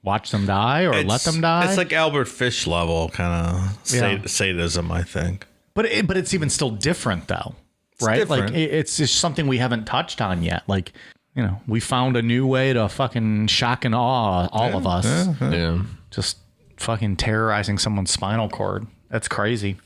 watch them die or let them die. It's like Albert Fish level kind of sadism, I think. But it's even still different though, right? different. Like it's just something we haven't touched on yet. Like, we found a new way to fucking shock and awe all of us. Yeah. Just fucking terrorizing someone's spinal cord. That's crazy.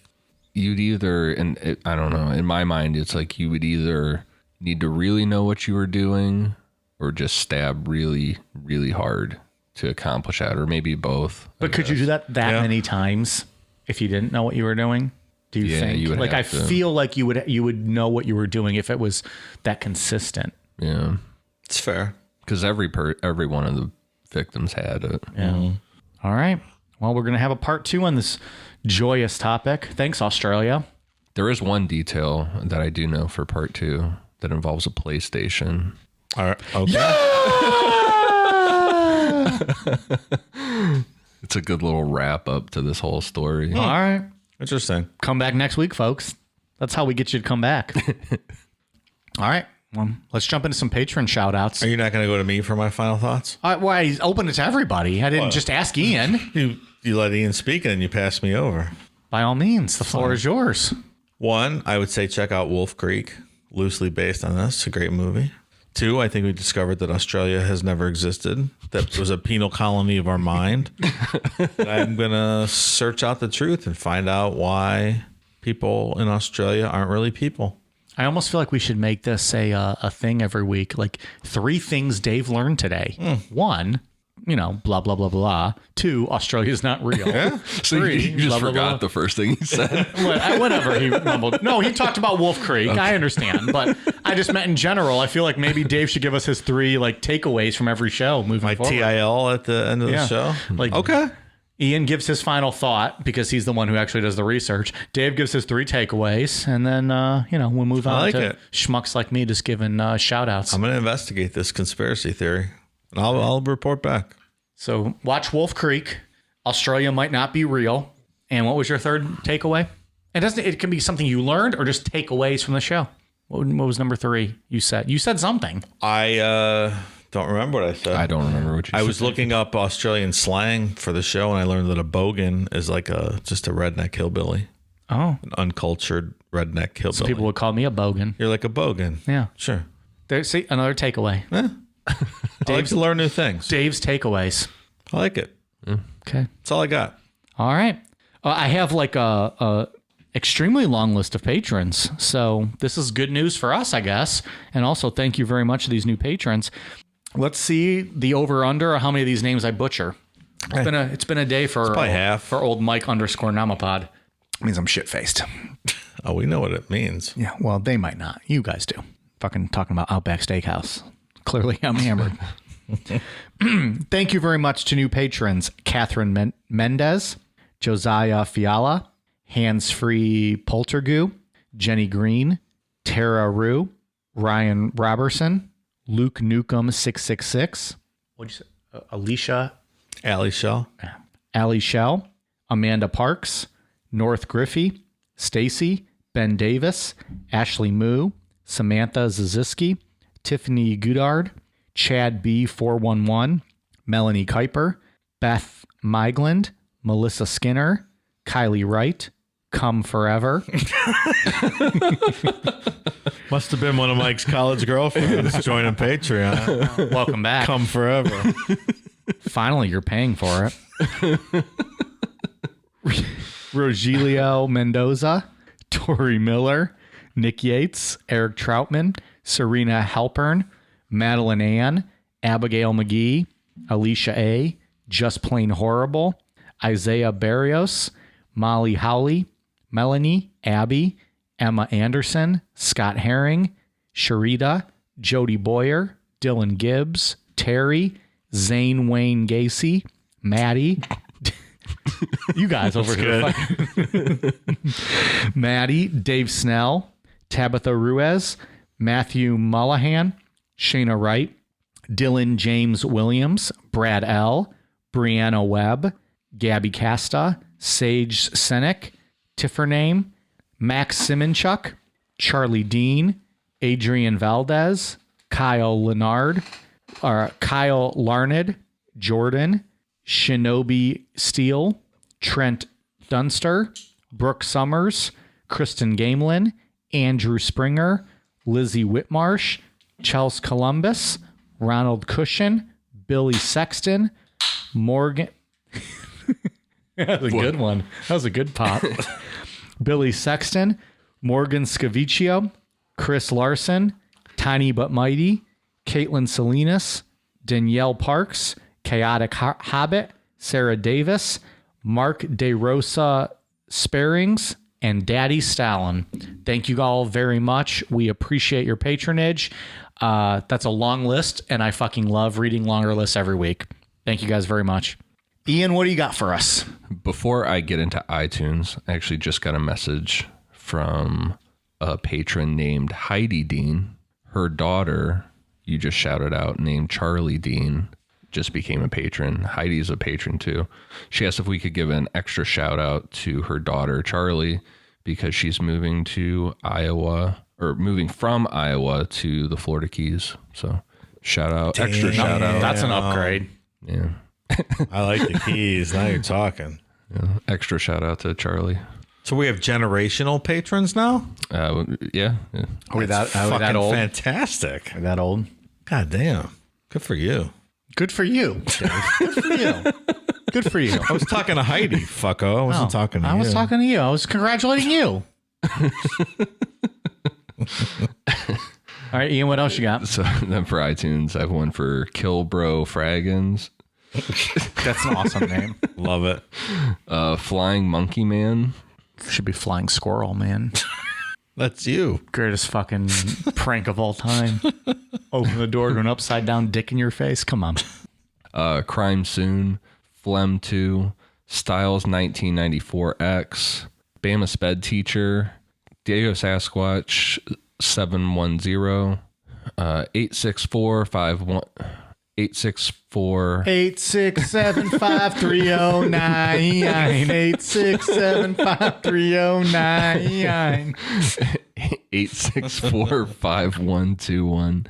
You'd either, I don't know, in my mind, it's like you would either need to really know what you were doing or just stab really, really hard to accomplish that, or maybe both. But could you do that many times if you didn't know what you were doing? Do you think? You would like, have I to. feel like you would know what you were doing if it was that consistent. Yeah. It's fair. Because every one of the victims had it. Yeah. All right. Well, we're going to have a part 2 on this joyous topic. Thanks, Australia. There is one detail that I do know for part 2 that involves a PlayStation. All right. Okay. It's a good little wrap up to this whole story. All right. Interesting. Come back next week, folks. That's how we get you to come back. All right. Well, let's jump into some patron shout outs. Are you not going to go to me for my final thoughts? Well, I opened it to everybody. I didn't just ask Ian. You let Ian speak and you passed me over. By all means, the floor is yours. One, I would say check out Wolf Creek, loosely based on this. It's a great movie. Two, I think we discovered that Australia has never existed. That was a penal colony of our mind. I'm going to search out the truth and find out why people in Australia aren't really people. I almost feel like we should make this a thing every week. Like 3 things Dave learned today. 1, blah, blah, blah, blah. 2, Australia's not real. So 3, you just blah, blah, forgot blah. the first thing he said. Whatever he mumbled. No, he talked about Wolf Creek. Okay. I understand. But I just meant in general. I feel like maybe Dave should give us his 3 takeaways from every show moving My forward. TIL at the end of the show? Okay. Ian gives his final thought because he's the one who actually does the research. Dave gives his 3 takeaways, and then we'll move on like to it. schmucks like me just giving shout outs. I'm going to investigate this conspiracy theory, and I'll report back. So watch Wolf Creek. Australia might not be real. And what was your 3rd takeaway? It can be something you learned or just takeaways from the show. What was number 3 you said? You said something. I don't remember what I said. I don't remember what you said. I was looking up Australian slang for the show, and I learned that a bogan is like just a redneck hillbilly, Oh. an uncultured redneck hillbilly. Some people would call me a bogan. You're like a bogan. Yeah. Sure. See, another takeaway. I like to learn new things. Dave's takeaways. I like it. Okay. That's all I got. All right. I have like a extremely long list of patrons. So this is good news for us, I guess. And also thank you very much to these new patrons. Let's see the over under how many of these names I butcher. It's been a day for probably half. For old Mike_Namapod. It means I'm shit faced. Oh, we know what it means. Yeah, well, they might not. You guys do. Fucking talking about Outback Steakhouse. Clearly, I'm hammered. Thank you very much to new patrons: Catherine Mendez, Josiah Fiala, Hands Free Poltergoo, Jenny Green, Tara Rue, Ryan Robertson, Luke Newcomb 666. What'd you say? Alicia. Allie Shell. Allie Shell, Amanda Parks, North Griffey, Stacy, Ben Davis, Ashley Moo, Samantha Zaziski, Tiffany Goodard, Chad B411, Melanie Kuiper, Beth Meigland, Melissa Skinner, Kylie Wright, Come Forever. Must have been one of Mike's college girlfriends joining Patreon. Welcome back. Come Forever. Finally, you're paying for it. Rogelio Mendoza, Tori Miller, Nick Yates, Eric Troutman, Serena Halpern, Madeline Ann, Abigail McGee, Alicia A., Just Plain Horrible, Isaiah Barrios, Molly Howley, Melanie, Abby, Emma Anderson, Scott Herring, Sharita, Jody Boyer, Dylan Gibbs, Terry, Zane Wayne Gacy, Maddie. You guys over here. Maddie, Dave Snell, Tabitha Ruiz, Matthew Mullahan, Shayna Wright, Dylan James Williams, Brad L., Brianna Webb, Gabby Casta, Sage Senek, Tiffername, Max Simonchuk, Charlie Dean, Adrian Valdez, Kyle Larned, Jordan, Shinobi Steele, Trent Dunster, Brooke Summers, Kristen Gamelin, Andrew Springer, Lizzie Whitmarsh, Chelsea Columbus, Ronald Cushion, Billy Sexton, Morgan. That was a good one. That was a good pop. Billy Sexton, Morgan Scaviccio, Chris Larson, Tiny But Mighty, Caitlin Salinas, Danielle Parks, Chaotic Hobbit, Sarah Davis, Mark DeRosa Sparings, and Daddy Stalin. Thank you all very much. We appreciate your patronage. That's a long list, and I fucking love reading longer lists every week. Thank you guys very much. Ian, what do you got for us? Before I get into iTunes, I actually just got a message from a patron named Heidi Dean. Her daughter, you just shouted out, named Charlie Dean, just became a patron. Heidi's a patron too. She asked if we could give an extra shout out to her daughter, Charlie, because she's moving to Iowa, or moving from Iowa to the Florida Keys. So shout out, extra shout out. That's an upgrade. Yeah. I like the Keys. Now you're talking. Yeah. Extra shout out to Charlie. So we have generational patrons now? Yeah. Are we that Fucking old? fantastic. Are we that old? God damn. Good for you. Good for you, Dave. Good for you. Good for you. I was talking to Heidi, fucko. I wasn't talking to you. I was talking to you. I was congratulating you. All right, Ian, what else you got? So then for iTunes, I have one for Kill Bro Fraggins. That's an awesome name. Love it. Flying Monkey Man. Should be Flying Squirrel, man. That's you. Greatest fucking prank of all time. Open the door to an upside down dick in your face. Come on. Crime Soon. Phlegm 2. Styles 1994X. Bama Sped Teacher. Diego Sasquatch 710. 86451. 864 8675309 8675309 8645121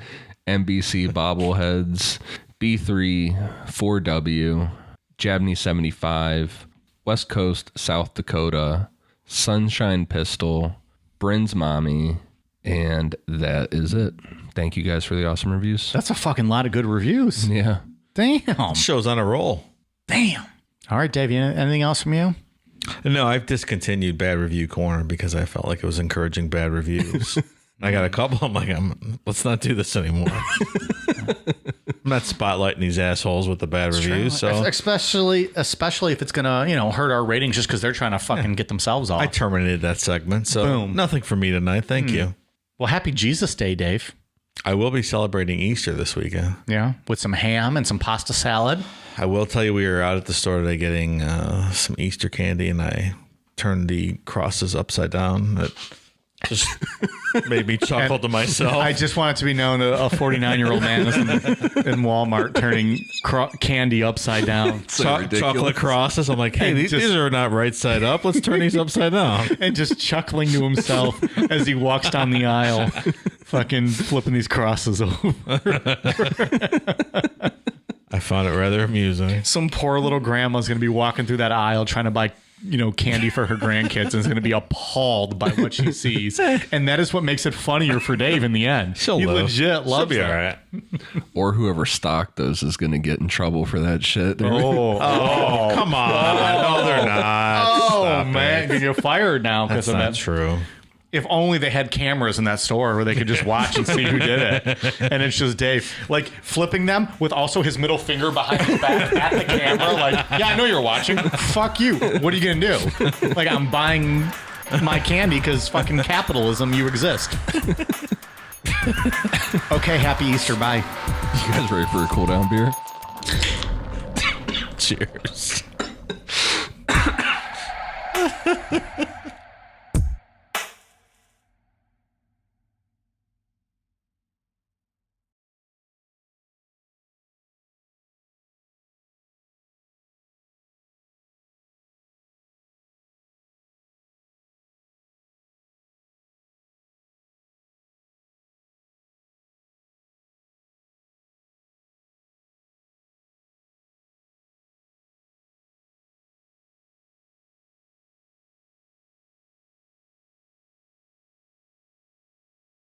NBC Bobbleheads B3 4W Jabney 75 West Coast South Dakota Sunshine Pistol Bryn's Mommy, and that is it. Thank you guys for the awesome reviews. That's a fucking lot of good reviews. Yeah. Damn. Show's on a roll. Damn. All right, Dave, anything else from you? No, I've discontinued Bad Review Corner because I felt like it was encouraging bad reviews. I got a couple. I'm like, let's not do this anymore. I'm not spotlighting these assholes with the bad reviews. So especially if it's gonna hurt our ratings just because they're trying to fucking get themselves off. I terminated that segment. So boom, nothing for me tonight. Thank you. Well, happy Jesus Day, Dave. I will be celebrating Easter this weekend. Yeah, with some ham and some pasta salad. I will tell you, we were out at the store today getting some Easter candy, and I turned the crosses upside down. It just made me chuckle to myself. I just want it to be known that a 49-year-old man is in Walmart turning candy upside down. Chocolate crosses. I'm like, hey, these are not right side up. Let's turn these upside down. And just chuckling to himself as he walks down the aisle, fucking flipping these crosses over. I found it rather amusing. Some poor little grandma's going to be walking through that aisle trying to buy candy for her grandkids and is going to be appalled by what she sees. And that is what makes it funnier for Dave in the end. He legit loves it. She'll be all right. Or whoever stocked those is going to get in trouble for that shit. Oh, come on. No, they're not. Oh, Stop man. it. You're fired now because of that. That's true. If only they had cameras in that store where they could just watch and see who did it. And it's just Dave, like, flipping them with also his middle finger behind his back at the camera. Like, yeah, I know you're watching. Fuck you. What are you going to do? Like, I'm buying my candy because fucking capitalism, you exist. Okay, happy Easter. Bye. You guys ready for a cool down beer? Cheers.